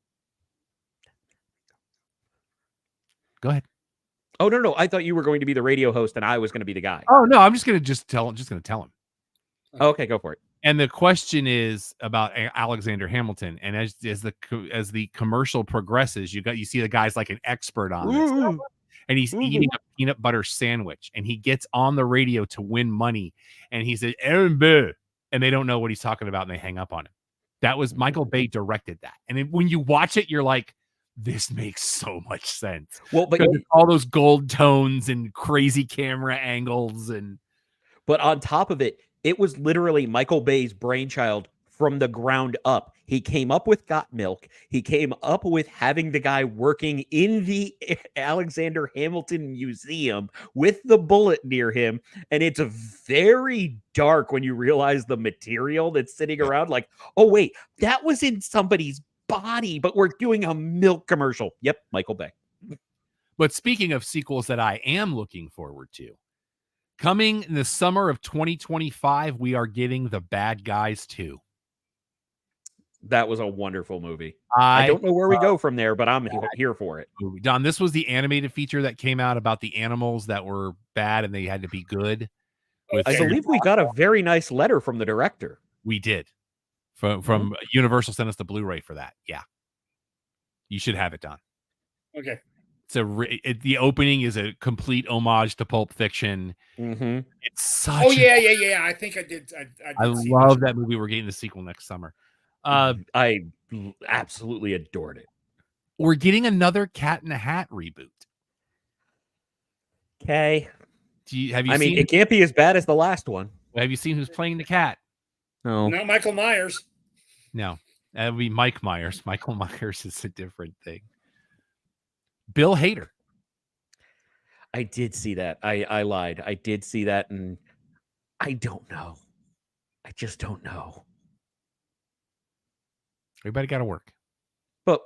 Go ahead. Oh, no. I thought you were going to be the radio host and I was going to be the guy. Oh, no, I'm just going to tell him. Okay, go for it. And the question is about Alexander Hamilton. And as the commercial progresses, you see the guy's like an expert on this. And he's eating a peanut butter sandwich. And he gets on the radio to win money. And he said, Aaron Burr. And they don't know what he's talking about. And they hang up on him. That was Michael Bay directed that. And when you watch it, you're like, this makes so much sense. Well, but all those gold tones and crazy camera angles. But on top of it, it was literally Michael Bay's brainchild from the ground up. He came up with Got Milk. He came up with having the guy working in the Alexander Hamilton Museum with the bullet near him. And it's very dark when you realize the material that's sitting around. Like, oh, wait, that was in somebody's body, but we're doing a milk commercial. Yep, Michael Bay. But speaking of sequels that I am looking forward to, coming in the summer of 2025, we are getting The Bad Guys 2. That was a wonderful movie. I don't know where we go from there, but I'm here for it. Don, this was the animated feature that came out about the animals that were bad and they had to be good. I believe we got a very nice letter from the director. We did. From Universal sent us the Blu-ray for that. Yeah. You should have it, Don. Okay. The opening is a complete homage to Pulp Fiction. Mm-hmm. It's such. Oh yeah. I think I did. I love that movie. We're getting the sequel next summer. I absolutely adored it. We're getting another Cat in the Hat reboot. Okay. Have you seen it can't be as bad as the last one. Have you seen who's playing the cat? No. Not Michael Myers. No. That would be Mike Myers. Michael Myers is a different thing. Bill Hader. I did see that. I lied. I did see that, and I don't know. I just don't know. Everybody got to work. But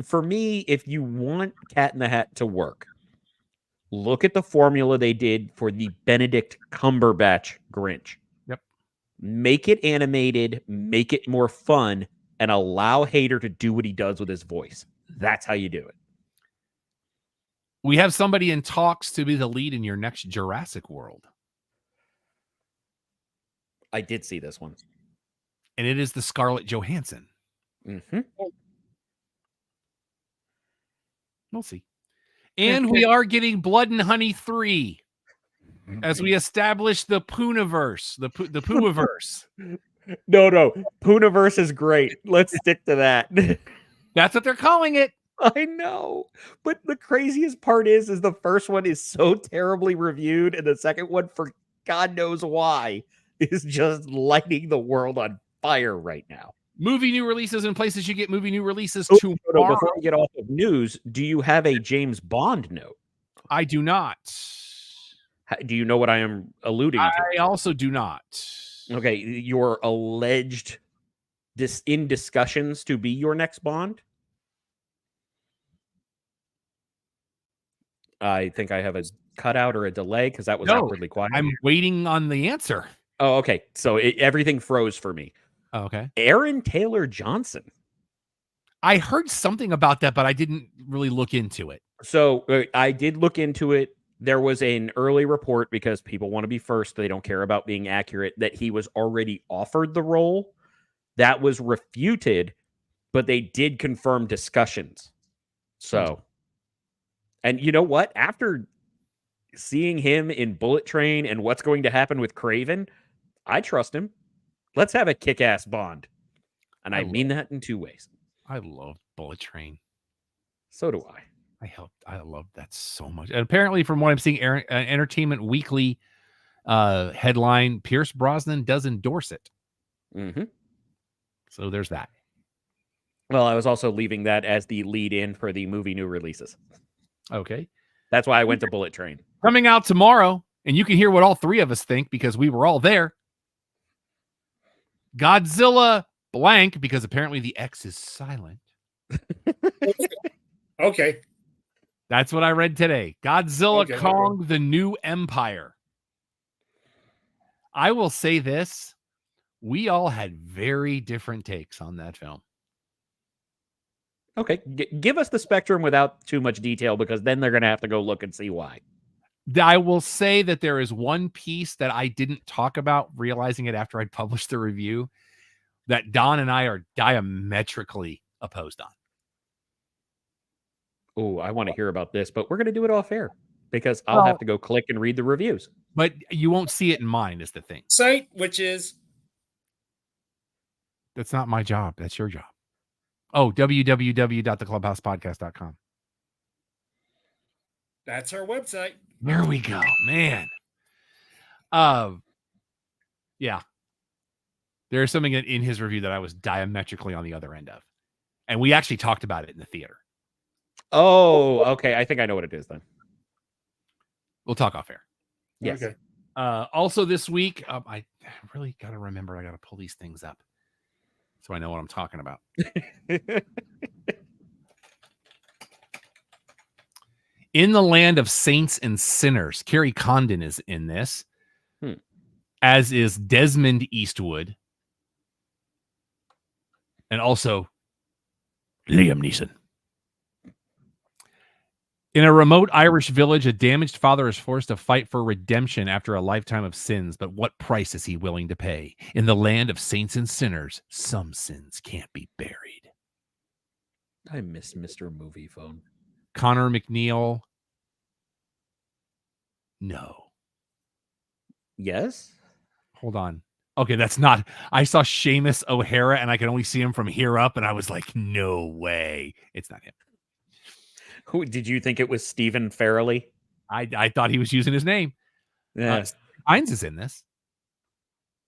for me, if you want Cat in the Hat to work, look at the formula they did for the Benedict Cumberbatch Grinch. Yep. Make it animated, make it more fun, and allow Hader to do what he does with his voice. That's how you do it. We have somebody in talks to be the lead in your next Jurassic World. I did see this one. And it is the Scarlett Johansson. Mm-hmm. We'll see. And we are getting Blood and Honey 3 as we establish the Poonaverse, the Pooaverse. No. Puniverse is great. Let's stick to that. That's what they're calling it. I know. But the craziest part is the first one is so terribly reviewed, and the second one, for God knows why, is just lighting the world on fire right now. Movie new releases and places you get movie new releases tomorrow. Before we get off of news, do you have a James Bond note? I do not. Do you know what I am alluding to? I also do not. Okay, you're alleged in discussions to be your next Bond? I think I have a cutout or a delay because that was awkwardly quiet. I'm waiting on the answer. Oh, okay. So everything froze for me. Oh, okay. Aaron Taylor Johnson. I heard something about that, but I didn't really look into it. So I did look into it. There was an early report, because people want to be first. They don't care about being accurate, that he was already offered the role. That was refuted, but they did confirm discussions. So, and you know what? After seeing him in Bullet Train and what's going to happen with Craven, I trust him. Let's have a kick-ass Bond. And I mean that in two ways. I love Bullet Train. So do I. I love that so much. And apparently, from what I'm seeing, Entertainment Weekly headline, Pierce Brosnan does endorse it. Mm-hmm. So there's that. Well, I was also leaving that as the lead-in for the movie new releases. Okay. That's why I went to Bullet Train. Coming out tomorrow, and you can hear what all three of us think because we were all there. Godzilla blank, because apparently the X is silent. Okay. That's what I read today. Godzilla Kong, okay. The New Empire. I will say this. We all had very different takes on that film. Okay. Give us the spectrum without too much detail, because then they're going to have to go look and see why. I will say that there is one piece that I didn't talk about, realizing it after I'd published the review, that Don and I are diametrically opposed on. Oh, I want to hear about this, but we're going to do it off air, because I'll have to go click and read the reviews. But you won't see it in mine, is the thing. Site, which is? That's not my job. That's your job. Oh, www.theclubhousepodcast.com. That's our website. There we go, man. Yeah. There's something in his review that I was diametrically on the other end of. And we actually talked about it in the theater. Oh, okay. I think I know what it is then. We'll talk off air. Yes. Okay. Also this week, I really got to remember, I got to pull these things up so I know what I'm talking about. In the Land of Saints and Sinners, Kerry Condon is in this, as is Desmond Eastwood, and also Liam Neeson. In a remote Irish village, a damaged father is forced to fight for redemption after a lifetime of sins, but what price is he willing to pay? In the Land of Saints and Sinners, some sins can't be buried. I miss Mr. Movie Phone. Connor McNeil. No. Yes? Hold on. Okay, that's not. I saw Seamus O'Hara, and I could only see him from here up, and I was like, no way. It's not him. Who did you think it was? Stephen Farrelly? I thought he was using his name. Yes. Hines is in this.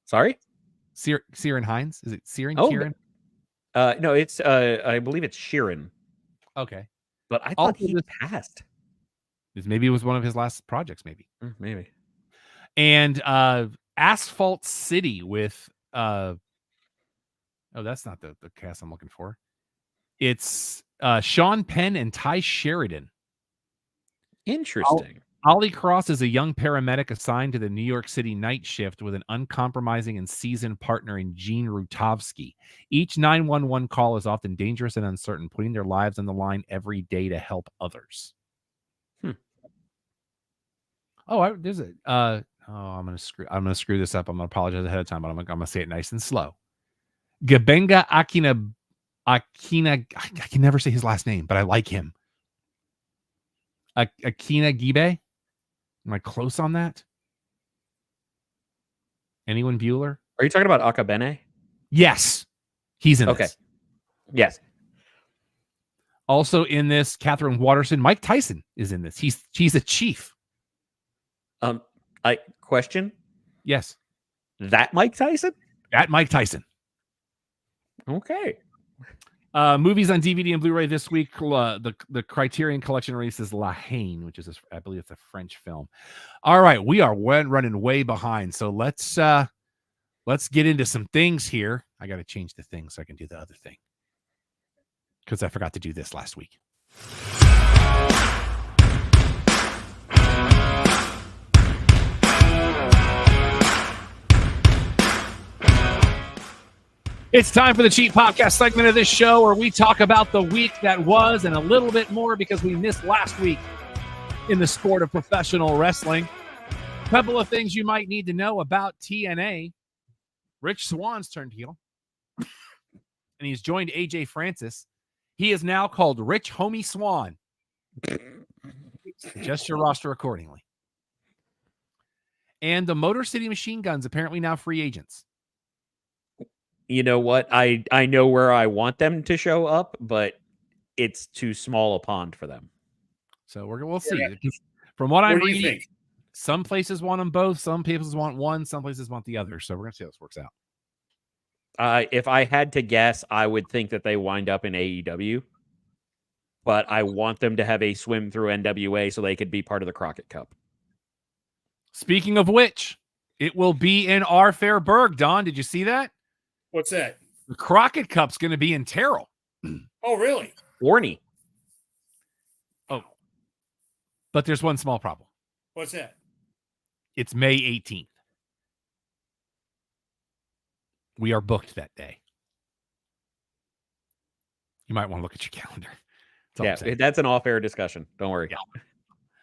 Sorry? Ciaran Hines? Is it Ciaran? Oh, Kieran? No, it's I believe it's Sheeran. Okay. But I thought he passed. Maybe it was one of his last projects, maybe. Maybe. And Asphalt City with oh, that's not the cast I'm looking for. It's Sean Penn and Ty Sheridan. Interesting. Ollie Cross is a young paramedic assigned to the New York City night shift with an uncompromising and seasoned partner in Gene Rutovsky. Each 911 call is often dangerous and uncertain, putting their lives on the line every day to help others. Oh, there's a I'm gonna screw this up. I'm gonna apologize ahead of time, but I'm gonna say it nice and slow. Gabenga Akina, I can never say his last name, but I like him. Akina Gibe. Am I close on that? Anyone Bueller? Are you talking about Akabene? Yes. He's in this. Yes. Also in this, Catherine Watterson. Mike Tyson is in this. She's a chief. I question. Yes. That Mike Tyson? That Mike Tyson. Okay. Movies on DVD and Blu-ray this week. The Criterion Collection releases La Haine, which is, I believe it's a French film. All right, we are running way behind. So let's get into some things here. I got to change the thing so I can do the other thing, because I forgot to do this last week. It's time for the Cheat Podcast segment of this show, where we talk about the week that was and a little bit more because we missed last week in the sport of professional wrestling. A couple of things you might need to know about TNA. Rich Swann's turned heel, and he's joined AJ Francis. He is now called Rich Homie Swann. Adjust your roster accordingly. And the Motor City Machine Guns apparently now free agents. You know what? I know where I want them to show up, but it's too small a pond for them. So we'll see. From what I'm reading, some places want them both. Some places want one. Some places want the other. So we're going to see how this works out. If I had to guess, I would think that they wind up in AEW. But I want them to have a swim through NWA so they could be part of the Crockett Cup. Speaking of which, it will be in our fair burg. Don, did you see that? What's that? The Crockett Cup's going to be in Terrell. Oh, really? Warney. Oh. But there's one small problem. What's that? It's May 18th. We are booked that day. You might want to look at your calendar. Yeah, that's an off-air discussion. Don't worry. Yeah.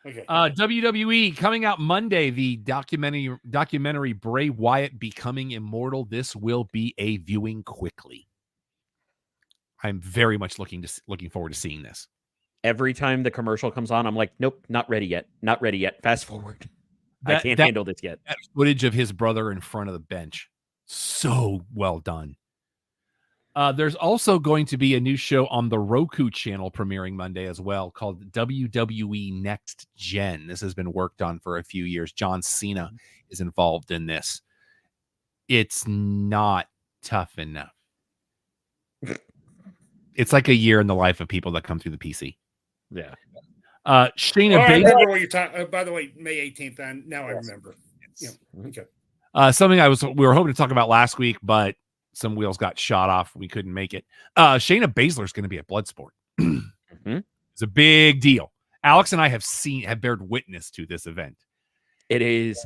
Okay. WWE coming out Monday, the documentary Bray Wyatt Becoming Immortal. This will be a viewing quickly. I'm very much looking forward to seeing this. Every time the commercial comes on, I'm like, nope, not ready yet. Not ready yet. Fast forward. I can't handle this yet. That footage of his brother in front of the bench. So well done. There's also going to be a new show on the Roku channel premiering Monday as well, called WWE Next Gen. This has been worked on for a few years. John Cena is involved in this. It's not tough enough. It's like a year in the life of people that come through the PC. Yeah. Shayna I Baszler. remember what you're talking. By the way, May 18th. Now I remember. Yeah. Okay. Something we were hoping to talk about last week, but some wheels got shot off. We couldn't make it. Shayna Baszler is going to be at Bloodsport. It's a big deal. Alex and I have bared witness to this event. It is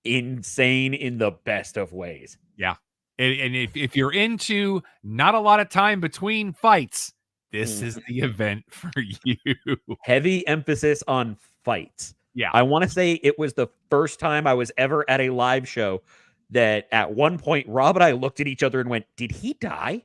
insane in the best of ways. Yeah. And if you're into not a lot of time between fights, this is the event for you. Heavy emphasis on fights. Yeah. I want to say it was the first time I was ever at a live show that at one point Rob and I looked at each other and went, did he die?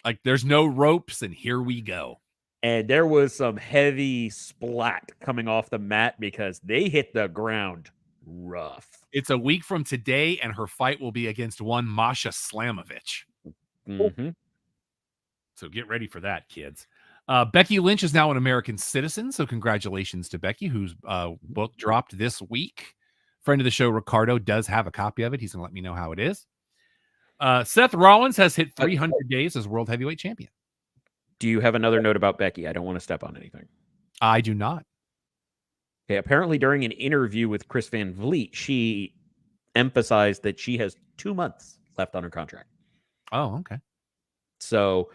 Like, there's no ropes and here we go. And there was some heavy splat coming off the mat because they hit the ground rough. It's a week from today, and her fight will be against one Masha Slamovich. So get ready for that, kids. Becky Lynch is now an American citizen, so congratulations to Becky, whose book dropped this week. Friend of the show, Ricardo, does have a copy of it. He's going to let me know how it is. Seth Rollins has hit 300 days as World Heavyweight Champion. Do you have another note about Becky? I don't want to step on anything. I do not. Okay, apparently during an interview with Chris Van Vliet, she emphasized that she has 2 months left on her contract. Oh, okay. So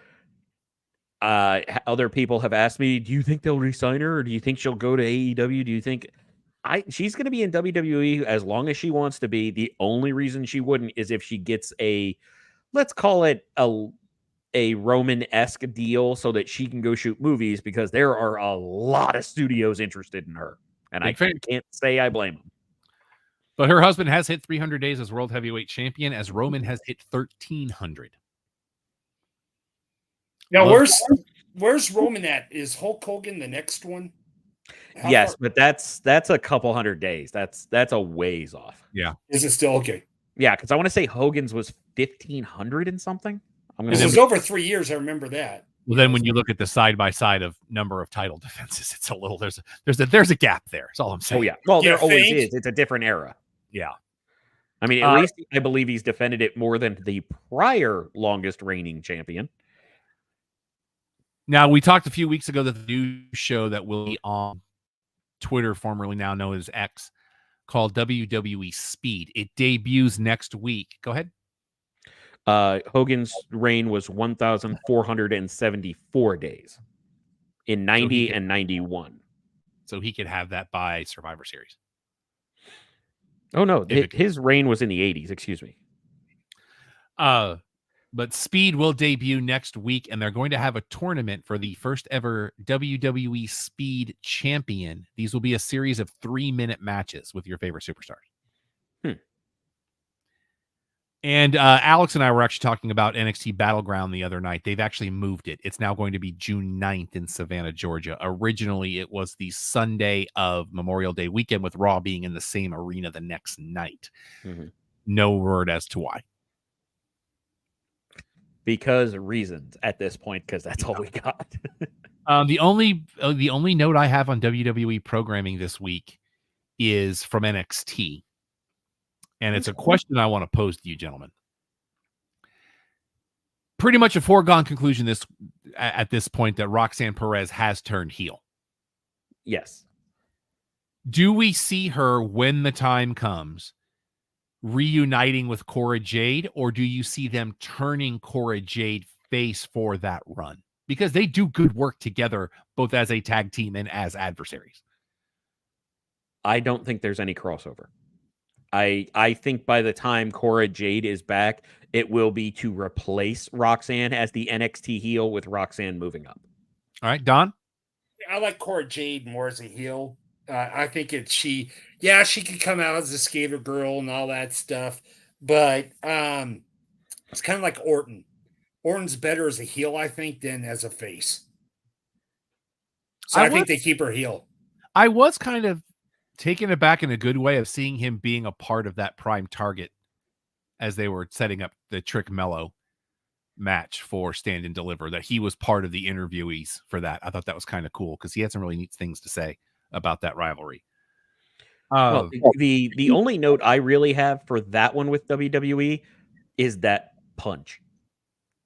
other people have asked me, do you think they'll re-sign her, or do you think she'll go to AEW? Do you think she's going to be in WWE as long as she wants to be? The only reason she wouldn't is if she gets let's call it a Roman-esque deal so that she can go shoot movies, because there are a lot of studios interested in her. And I can't say I blame them. But her husband has hit 300 days as World Heavyweight Champion, as Roman has hit 1,300. Now, where's Roman at? Is Hulk Hogan the next one? Yes, but that's a couple hundred days. That's a ways off. Yeah. Is it still okay? Yeah, because I want to say Hogan's was 1,500 and something. It was over 3 years. I remember that. Well, then when you look at the side by side of number of title defenses, it's a little there's a gap there. That's all I'm saying. Oh yeah, well there always is. It's a different era. Yeah, I mean, at least I believe he's defended it more than the prior longest reigning champion. Now we talked a few weeks ago that the new show that will be on Twitter, formerly now known as X, called WWE Speed. It debuts next week. Go ahead. Hogan's reign was 1,474 days in 90 and 91. So he could have that by Survivor Series. Oh, no. His reign was in the 80s. Excuse me. But Speed will debut next week, and they're going to have a tournament for the first ever WWE Speed champion. These will be a series of 3-minute matches with your favorite superstars. And Alex and I were actually talking about NXT Battleground the other night. They've actually moved it. It's now going to be June 9th in Savannah, Georgia. Originally, it was the Sunday of Memorial Day weekend, with Raw being in the same arena the next night. Mm-hmm. No word as to why. Because reasons at this point, because that's all we got. The only note I have on WWE programming this week is from NXT. And it's a question I want to pose to you, gentlemen. Pretty much a foregone conclusion at this point that Roxanne Perez has turned heel. Yes. Do we see her, when the time comes, reuniting with Cora Jade, or do you see them turning Cora Jade face for that run? Because they do good work together, both as a tag team and as adversaries. I don't think there's any crossover. I think by the time Cora Jade is back, it will be to replace Roxanne as the NXT heel, with Roxanne moving up. All right, Don? I like Cora Jade more as a heel. I think she could come out as a skater girl and all that stuff, but it's kind of like Orton. Orton's better as a heel, I think, than as a face. So I think they keep her heel. I was kind of taken aback in a good way of seeing him being a part of that prime target as they were setting up the Trick Mello match for Stand and Deliver, that he was part of the interviewees for that. I thought that was kind of cool because he had some really neat things to say about that rivalry. Well, the only note I really have for that one with WWE is that punch.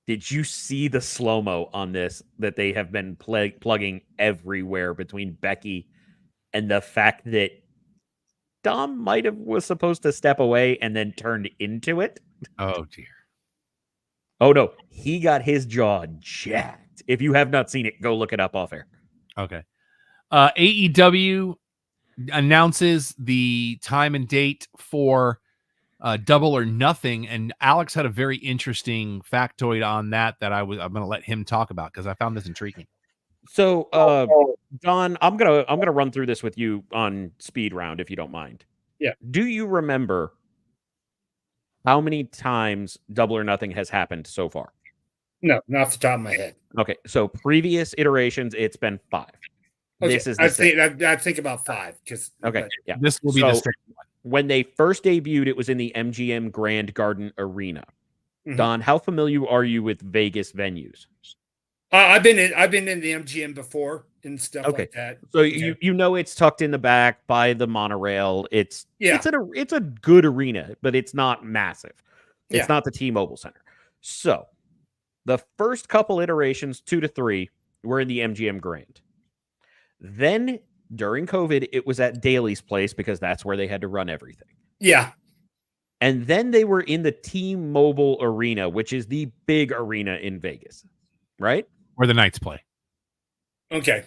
Did you see the slow-mo on this that they have been plugging everywhere between Becky and the fact that Dom was supposed to step away and then turned into it? Oh, dear. Oh, no. He got his jaw jacked. If you have not seen it, go look it up off air. Okay. AEW announces the time and date for Double or Nothing, and Alex had a very interesting factoid on that I'm going to let him talk about because I found this intriguing. So, Don, I'm gonna run through this with you on speed round, if you don't mind. Yeah. Do you remember how many times Double or Nothing has happened so far? No, not off the top of my head. Okay, so previous iterations, it's been 5. Okay. This is I think about 5 because yeah, this will be the second one. When they first debuted, it was in the MGM Grand Garden Arena. Mm-hmm. Don, how familiar are you with Vegas venues? I've been in the MGM before and stuff like that. So you know it's tucked in the back by the monorail. It's a good arena, but it's not massive. It's not the T-Mobile Center. So the first couple iterations, 2 to 3, were in the MGM Grand. Then during COVID, it was at Daly's Place because that's where they had to run everything. Yeah. And then they were in the T-Mobile Arena, which is the big arena in Vegas, right? Where the Knights play. Okay.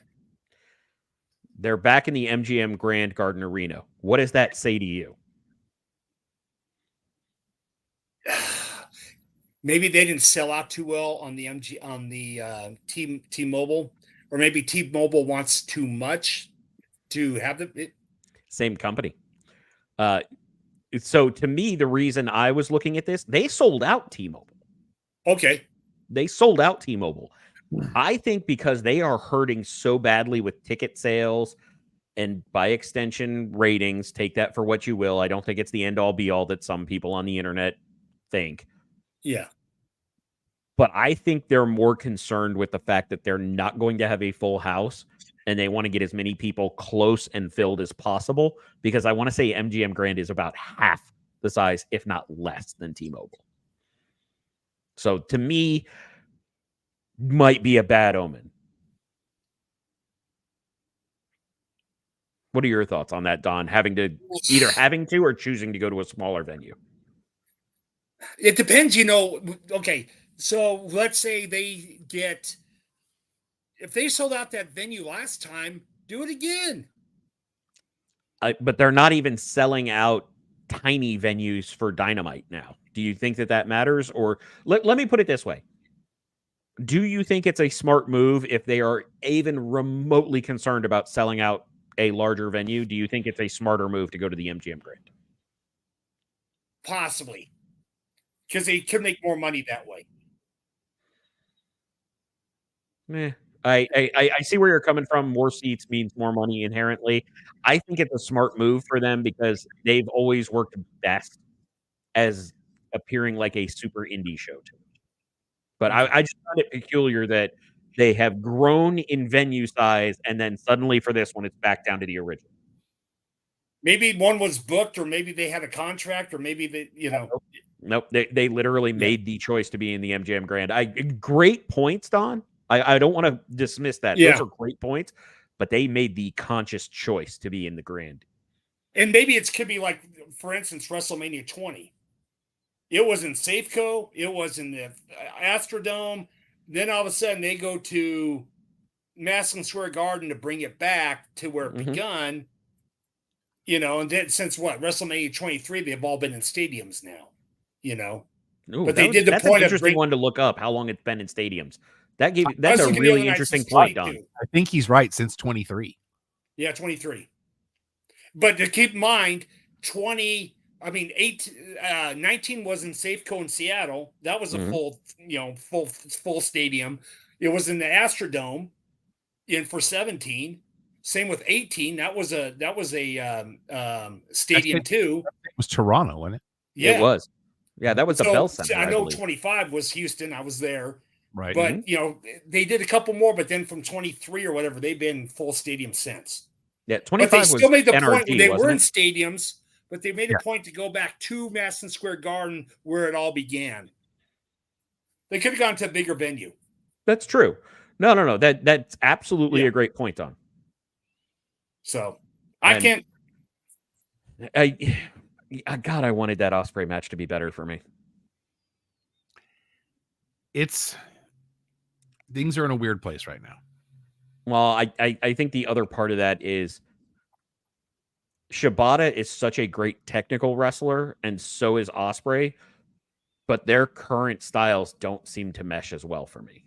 They're back in the MGM Grand Garden Arena. What does that say to you? Maybe they didn't sell out too well on the T-Mobile, or maybe T-Mobile wants too much to have it. Same company. So to me, the reason I was looking at this, they sold out T-Mobile. Okay. They sold out T-Mobile. I think because they are hurting so badly with ticket sales, and by extension, ratings. Take that for what you will. I don't think it's the end all be all that some people on the internet think. Yeah. But I think they're more concerned with the fact that they're not going to have a full house and they want to get as many people close and filled as possible, because I want to say MGM Grand is about half the size, if not less, than T-Mobile. So to me, might be a bad omen. What are your thoughts on that, Don? Either having to or choosing to go to a smaller venue? It depends, Okay, so let's say if they sold out that venue last time, do it again. But they're not even selling out tiny venues for Dynamite now. Do you think that matters? Or let me put it this way. Do you think it's a smart move if they are even remotely concerned about selling out a larger venue? Do you think it's a smarter move to go to the MGM Grand? Possibly. Because they could make more money that way. I see where you're coming from. More seats means more money inherently. I think it's a smart move for them because they've always worked best as appearing like a super indie show to me. But I just find it peculiar that they have grown in venue size and then suddenly for this one, it's back down to the original. Maybe one was booked, or maybe they had a contract, or maybe they, Nope. They literally made the choice to be in the MGM Grand. Great points, Don. I don't want to dismiss that. Yeah. Those are great points, but they made the conscious choice to be in the Grand. And maybe it could be like, for instance, WrestleMania 20. It was in Safeco. It was in the Astrodome. Then all of a sudden they go to Madison Square Garden to bring it back to where it begun. And then since WrestleMania 23, they've all been in stadiums now. Ooh, but they did the that's point an interesting of one to look up. How long it's been in stadiums? That's a really interesting point, Don. I think he's right, since 23. Yeah, 23. But to keep in mind, 19 was in Safeco in Seattle. That was a full stadium. It was in the Astrodome for 17. Same with 18. That was a stadium too. It was Toronto, wasn't it? Yeah, it was. Yeah, that was the Bell Center. I know 25 was Houston. I was there. Right. But they did a couple more, but then from 23 or whatever, they've been full stadium since. Yeah, 25 but they still made the NRG, point when they were in it? stadiums, but they made a point to go back to Madison Square Garden where it all began. They could have gone to a bigger venue. That's true. No. That's absolutely a great point, Don. So God, I wanted that Ospreay match to be better for me. Things are in a weird place right now. Well, I think the other part of that is Shibata is such a great technical wrestler, and so is Ospreay, but their current styles don't seem to mesh as well for me.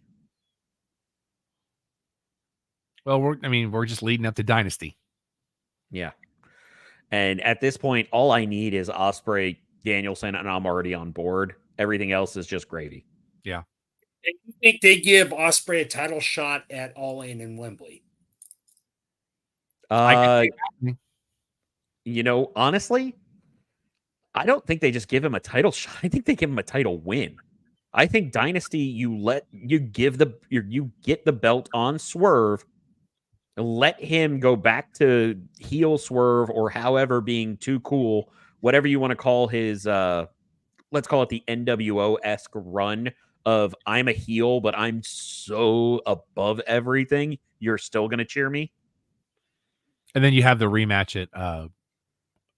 Well, we're just leading up to Dynasty. Yeah. And at this point, all I need is Ospreay, Danielson, and I'm already on board. Everything else is just gravy. Yeah. And you think they give Ospreay a title shot at All In Wembley? Honestly, I don't think they just give him a title shot. I think they give him a title win. I think Dynasty, you get the belt on Swerve, let him go back to heel Swerve or however being too cool, whatever you want to call his, let's call it the NWO-esque run of I'm a heel, but I'm so above everything. You're still going to cheer me. And then you have the rematch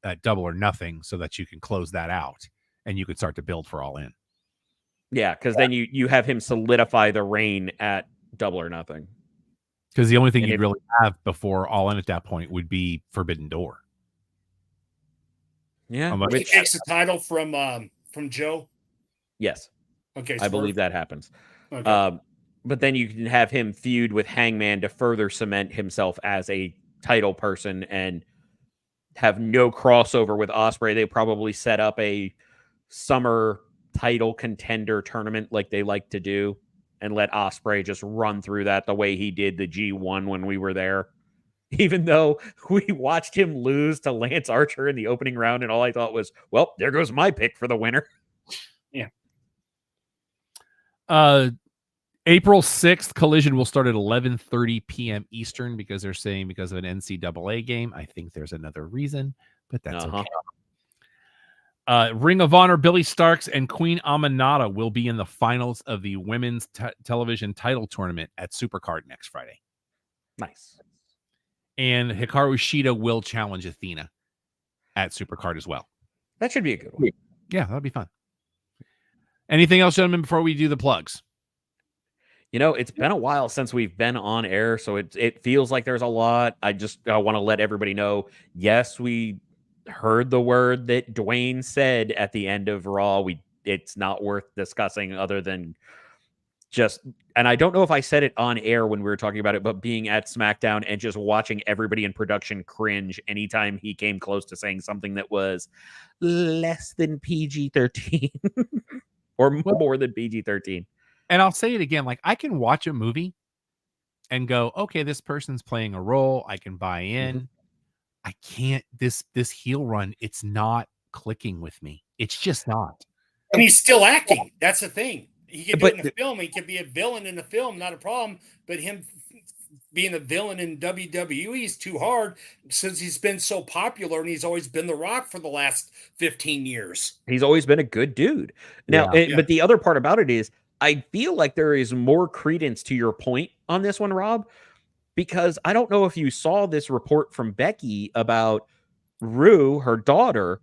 at Double or Nothing so that you can close that out and you can start to build for All In. Yeah, because then you have him solidify the reign at Double or Nothing. Because the only thing you'd really have before All In at that point would be Forbidden Door. Yeah. He takes the title from Joe? Yes. Okay. I believe that happens. Okay. But then you can have him feud with Hangman to further cement himself as a title person and have no crossover with Ospreay. They probably set up a summer title contender tournament like they like to do and let Ospreay just run through that the way he did the G1 when we were there. even though we watched him lose to Lance Archer in the opening round, and all I thought was, well, there goes my pick for the winner. Yeah. April 6th, Collision will start at 11:30 p.m. Eastern because they're saying because of an NCAA game. I think there's another reason, but that's okay. Ring of Honor, Billy Starks and Queen Aminata will be in the finals of the women's television title tournament at Supercard next Friday. Nice. And Hikaru Shida will challenge Athena at Supercard as well. That should be a good one. Yeah, that'll be fun. Anything else, gentlemen, before we do the plugs? You know, it's been a while since we've been on air, so it feels like there's a lot. I want to let everybody know, yes, we heard the word that Dwayne said at the end of Raw. It's not worth discussing other than just, and I don't know if I said it on air when we were talking about it, but being at SmackDown and just watching everybody in production cringe anytime he came close to saying something that was less than PG-13 or more than PG-13. And I'll say it again, like I can watch a movie and go, okay, this person's playing a role. I can buy in. Mm-hmm. I can't, this heel run, it's not clicking with me. It's just not. And he's still acting. That's the thing. He can do it in the film. He could be a villain in the film, not a problem. But him being a villain in WWE is too hard since he's been so popular and he's always been The Rock for the last 15 years. He's always been a good dude. Now, but the other part about it is, I feel like there is more credence to your point on this one, Rob, because I don't know if you saw this report from Becky about Rue, her daughter,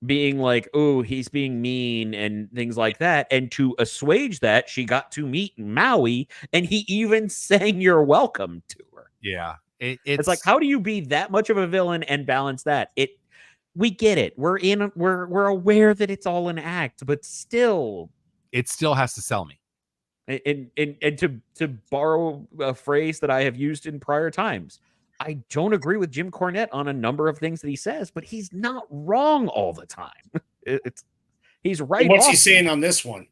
being like, oh, he's being mean and things like that. And to assuage that, she got to meet Maui and he even sang "You're Welcome" to her. Yeah. It's like, how do you be that much of a villain and balance that? We get it. We're aware that it's all an act, but still, it still has to sell me. And to borrow a phrase that I have used in prior times, I don't agree with Jim Cornette on a number of things that he says, but he's not wrong all the time. He's right. And what's he saying on this one?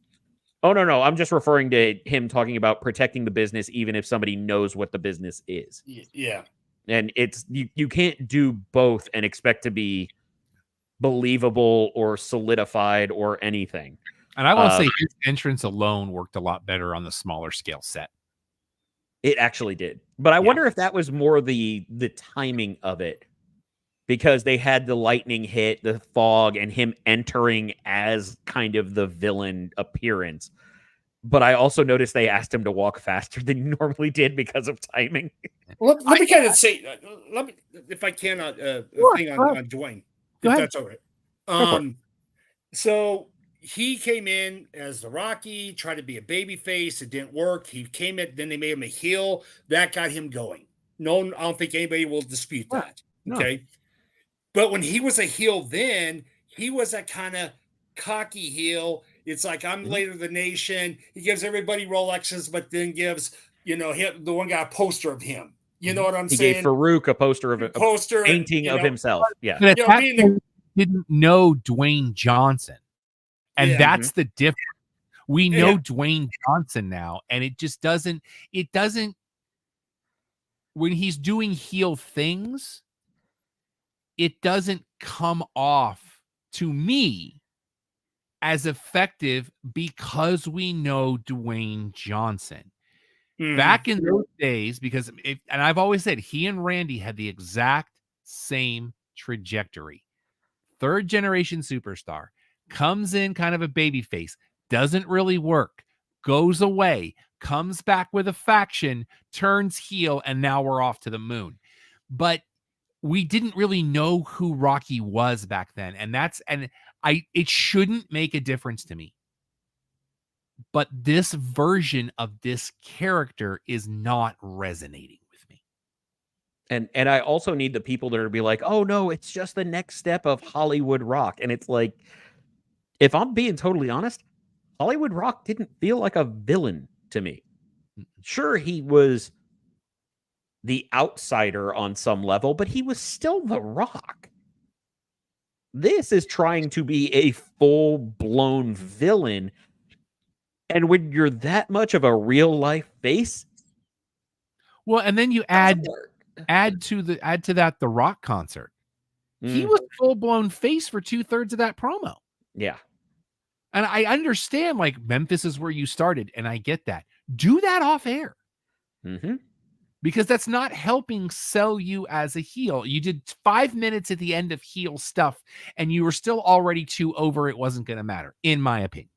Oh, no. I'm just referring to him talking about protecting the business, even if somebody knows what the business is. Yeah. And it's you can't do both and expect to be believable or solidified or anything. And I will say his entrance alone worked a lot better on the smaller scale set. It actually did. But I wonder if that was more the timing of it, because they had the lightning hit, the fog, and him entering as kind of the villain appearance. But I also noticed they asked him to walk faster than he normally did because of timing. Let me kind of say, if I can, thing on Dwayne, if that's all right. So he came in as the Rocky, tried to be a baby face. It didn't work. He came in, then they made him a heel. That got him going. No, I don't think anybody will dispute that. No. Okay. But when he was a heel then, he was a kind of cocky heel. It's like, I'm later the nation. He gives everybody Rolexes, but then gives, the one guy a poster of him. You know what I'm saying? He gave Farouk a poster of a painting of himself. Yeah. But didn't know Dwayne Johnson. And that's the difference. We know Dwayne Johnson now, and it doesn't, when he's doing heel things, it doesn't come off to me as effective because we know Dwayne Johnson. Back in those days, because and I've always said he and Randy had the exact same trajectory. Third generation superstar. Comes in kind of a baby face, doesn't really work, goes away, comes back with a faction, turns heel, and now we're off to the moon. But we didn't really know who Rocky was back then. It shouldn't make a difference to me. But this version of this character is not resonating with me. And I also need the people that are to be like, oh no, it's just the next step of Hollywood Rock. And it's like, if I'm being totally honest, Hollywood Rock didn't feel like a villain to me. Sure, he was the outsider on some level, but he was still The Rock. This is trying to be a full-blown villain. And when you're that much of a real-life face... Well, and then you add add to that the Rock concert. He Mm, was full-blown face for 2/3 of that promo. yeah. And I understand, like, Memphis is where you started, and I get that. Do that off air. Mm-hmm. Because that's not helping sell you as a heel. You did 5 minutes at the end of heel stuff, and you were still already too over. It wasn't going to matter, in my opinion.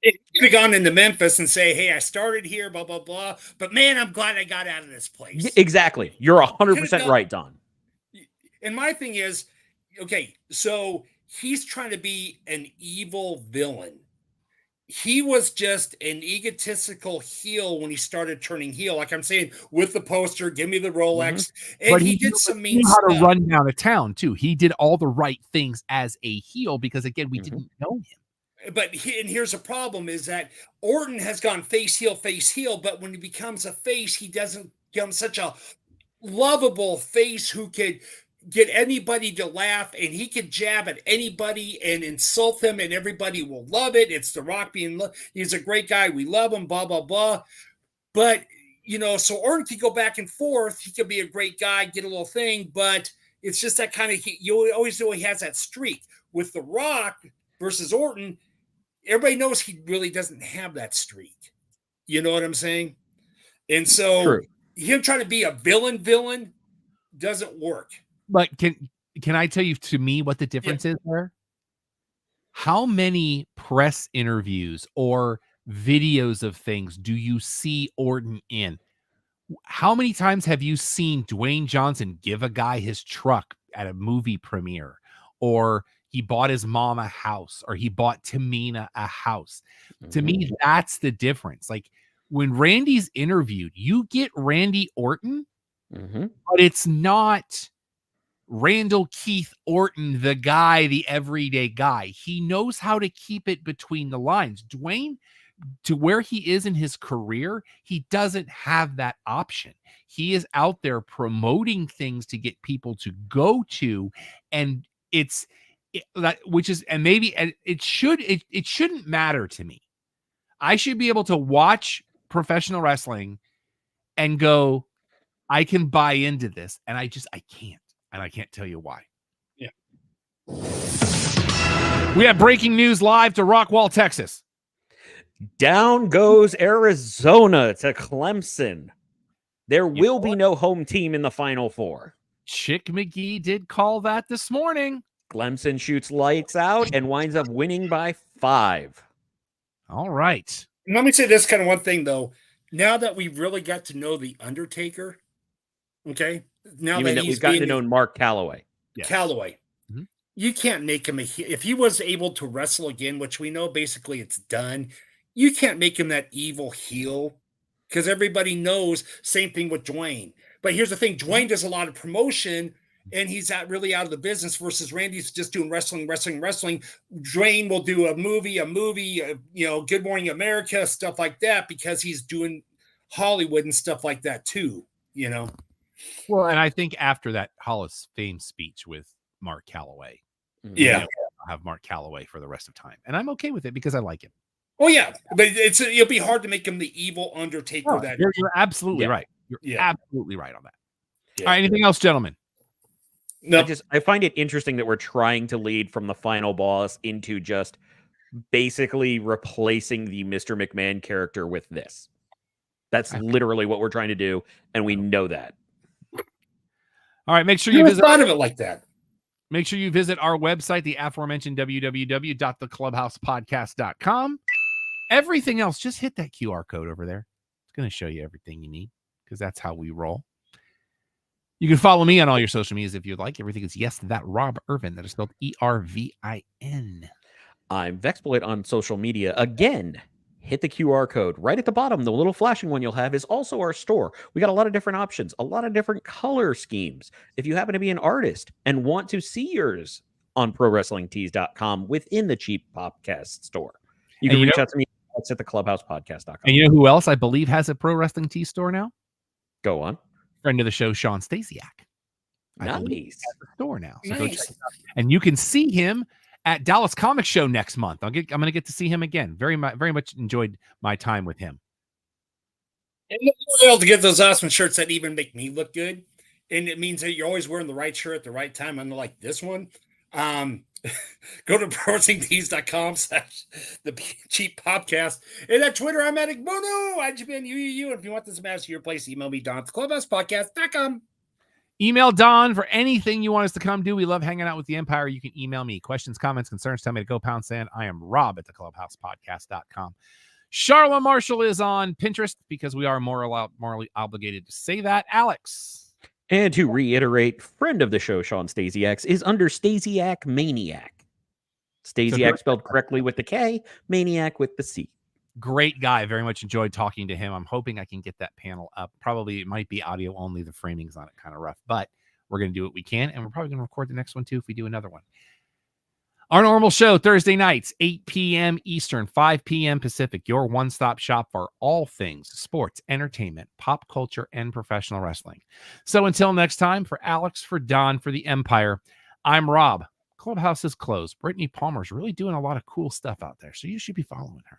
It could have gone into Memphis and say, "Hey, I started here, blah blah blah, but man, I'm glad I got out of this place." Exactly. You're Could have 100% done. right, Don. And my thing is, okay, so he's trying to be an evil villain. He was just an egotistical heel when he started turning heel. Like I'm saying, with the poster, give me the Rolex. And But he he did knew, some he mean knew how to stuff. run down a town, too. He did all the right things as a heel because, again, we Mhm. didn't know him. But and here's the problem is that Orton has gone face heel, but when he becomes a face, he doesn't become such a lovable face who could get anybody to laugh, and he could jab at anybody and insult them, and everybody will love it. It's The Rock being, he's a great guy. We love him, blah, blah, blah. But, so Orton could go back and forth. He could be a great guy, get a little thing, but it's just that kind of, you always know he has that streak. With The Rock versus Orton, everybody knows he really doesn't have that streak. You know what I'm saying? And so True. him trying to be a villain doesn't work. But can I tell you, to me, what the difference is there? How many press interviews or videos of things do you see Orton in? How many times have you seen Dwayne Johnson give a guy his truck at a movie premiere, or he bought his mom a house, or he bought Tamina a house? To me, that's the difference. Like, when Randy's interviewed, you get Randy Orton, but it's not Randall Keith Orton, the guy, the everyday guy. He knows how to keep it between the lines. Dwayne, to where he is in his career, he doesn't have that option. He is out there promoting things to get people to go to, and it shouldn't matter to me. I should be able to watch professional wrestling and go, I can buy into this, and I can't. And I can't tell you why. Yeah. We have breaking news live to Rockwall, Texas. Down goes Arizona to Clemson. There will be no home team in the Final Four. Chick McGee did call that this morning. Clemson shoots lights out and winds up winning by 5. All right. Let me say this kind of one thing, though. Now that we really got to know The Undertaker, okay? Now You mean that we've gotten to know Mark Calloway? Yes. Calloway. Mhm. You can't make him if he was able to wrestle again, which we know basically it's done, you can't make him that evil heel because everybody knows. Same thing with Dwayne. But here's the thing: Dwayne does a lot of promotion, and he's really out of the business. Versus Randy's just doing wrestling. Dwayne will do a movie, Good Morning America, stuff like that, because he's doing Hollywood and stuff like that too. Well, and I think after that Hall of Fame speech with Mark Calloway, Yeah. I'll have Mark Calloway for the rest of time, and I'm okay with it because I like him. Oh yeah, but it'll be hard to make him the evil Undertaker. You're absolutely right. You're absolutely right on that. Yeah. All right, anything else, gentlemen? No. I find it interesting that we're trying to lead from the final boss into just basically replacing the Mr. McMahon character with this. That's literally what we're trying to do, and we know that. All right, make sure you visit. Thought of it like that. Make sure you visit our website, the aforementioned www.theclubhousepodcast.com. Everything else, just hit that QR code over there. It's going to show you everything you need because that's how we roll. You can follow me on all your social medias if you'd like. Everything is that Rob Irvin. That is spelled ERVIN. I'm Vexploit on social media. Again, hit the QR code right at the bottom. The little flashing one you'll have is also our store. We got a lot of different options, a lot of different color schemes. If you happen to be an artist and want to see yours on ProWrestlingTees.com within the Cheap Popcast store, you can reach out to me at theclubhousepodcast.com. And you know who else I believe has a Pro Wrestling Tees store now? Go on. Friend of the show, Sean Stasiak. Nice. At the store now. So Nice. go check it out. And you can see him at Dallas Comic Show next month. I'm going to get to see him again. Very much enjoyed my time with him. And you're able to get those awesome shirts that even make me look good. and it means that you're always wearing the right shirt at the right time, unlike this one. Go to ProWrestlingTees.com / the cheap podcast. And at Twitter, I'm at Igbono, IGBN, and if you want this match to your place, email me, Don, at theclubhousepodcast.com. Email Don for anything you want us to come do. We love hanging out with the Empire. You can email me. Questions, comments, concerns, tell me to go pound sand. I am Rob at theclubhousepodcast.com. Charlotte Marshall is on Pinterest because we are morally obligated to say that. Alex. And to reiterate, friend of the show, Sean Stasiak, is under Stasiak Maniac. Stasiak spelled correctly with the K, Maniac with the C. Great guy. Very much enjoyed talking to him. I'm hoping I can get that panel up. Probably it might be audio only. The framing's on it kind of rough, but we're going to do what we can. And we're probably going to record the next one too if we do another one. Our normal show, Thursday nights, 8 p.m. Eastern, 5 p.m. Pacific, your one-stop shop for all things sports, entertainment, pop culture, and professional wrestling. So until next time, for Alex, for Don, for the Empire, I'm Rob. Clubhouse is closed. Brittany Palmer's really doing a lot of cool stuff out there, so you should be following her.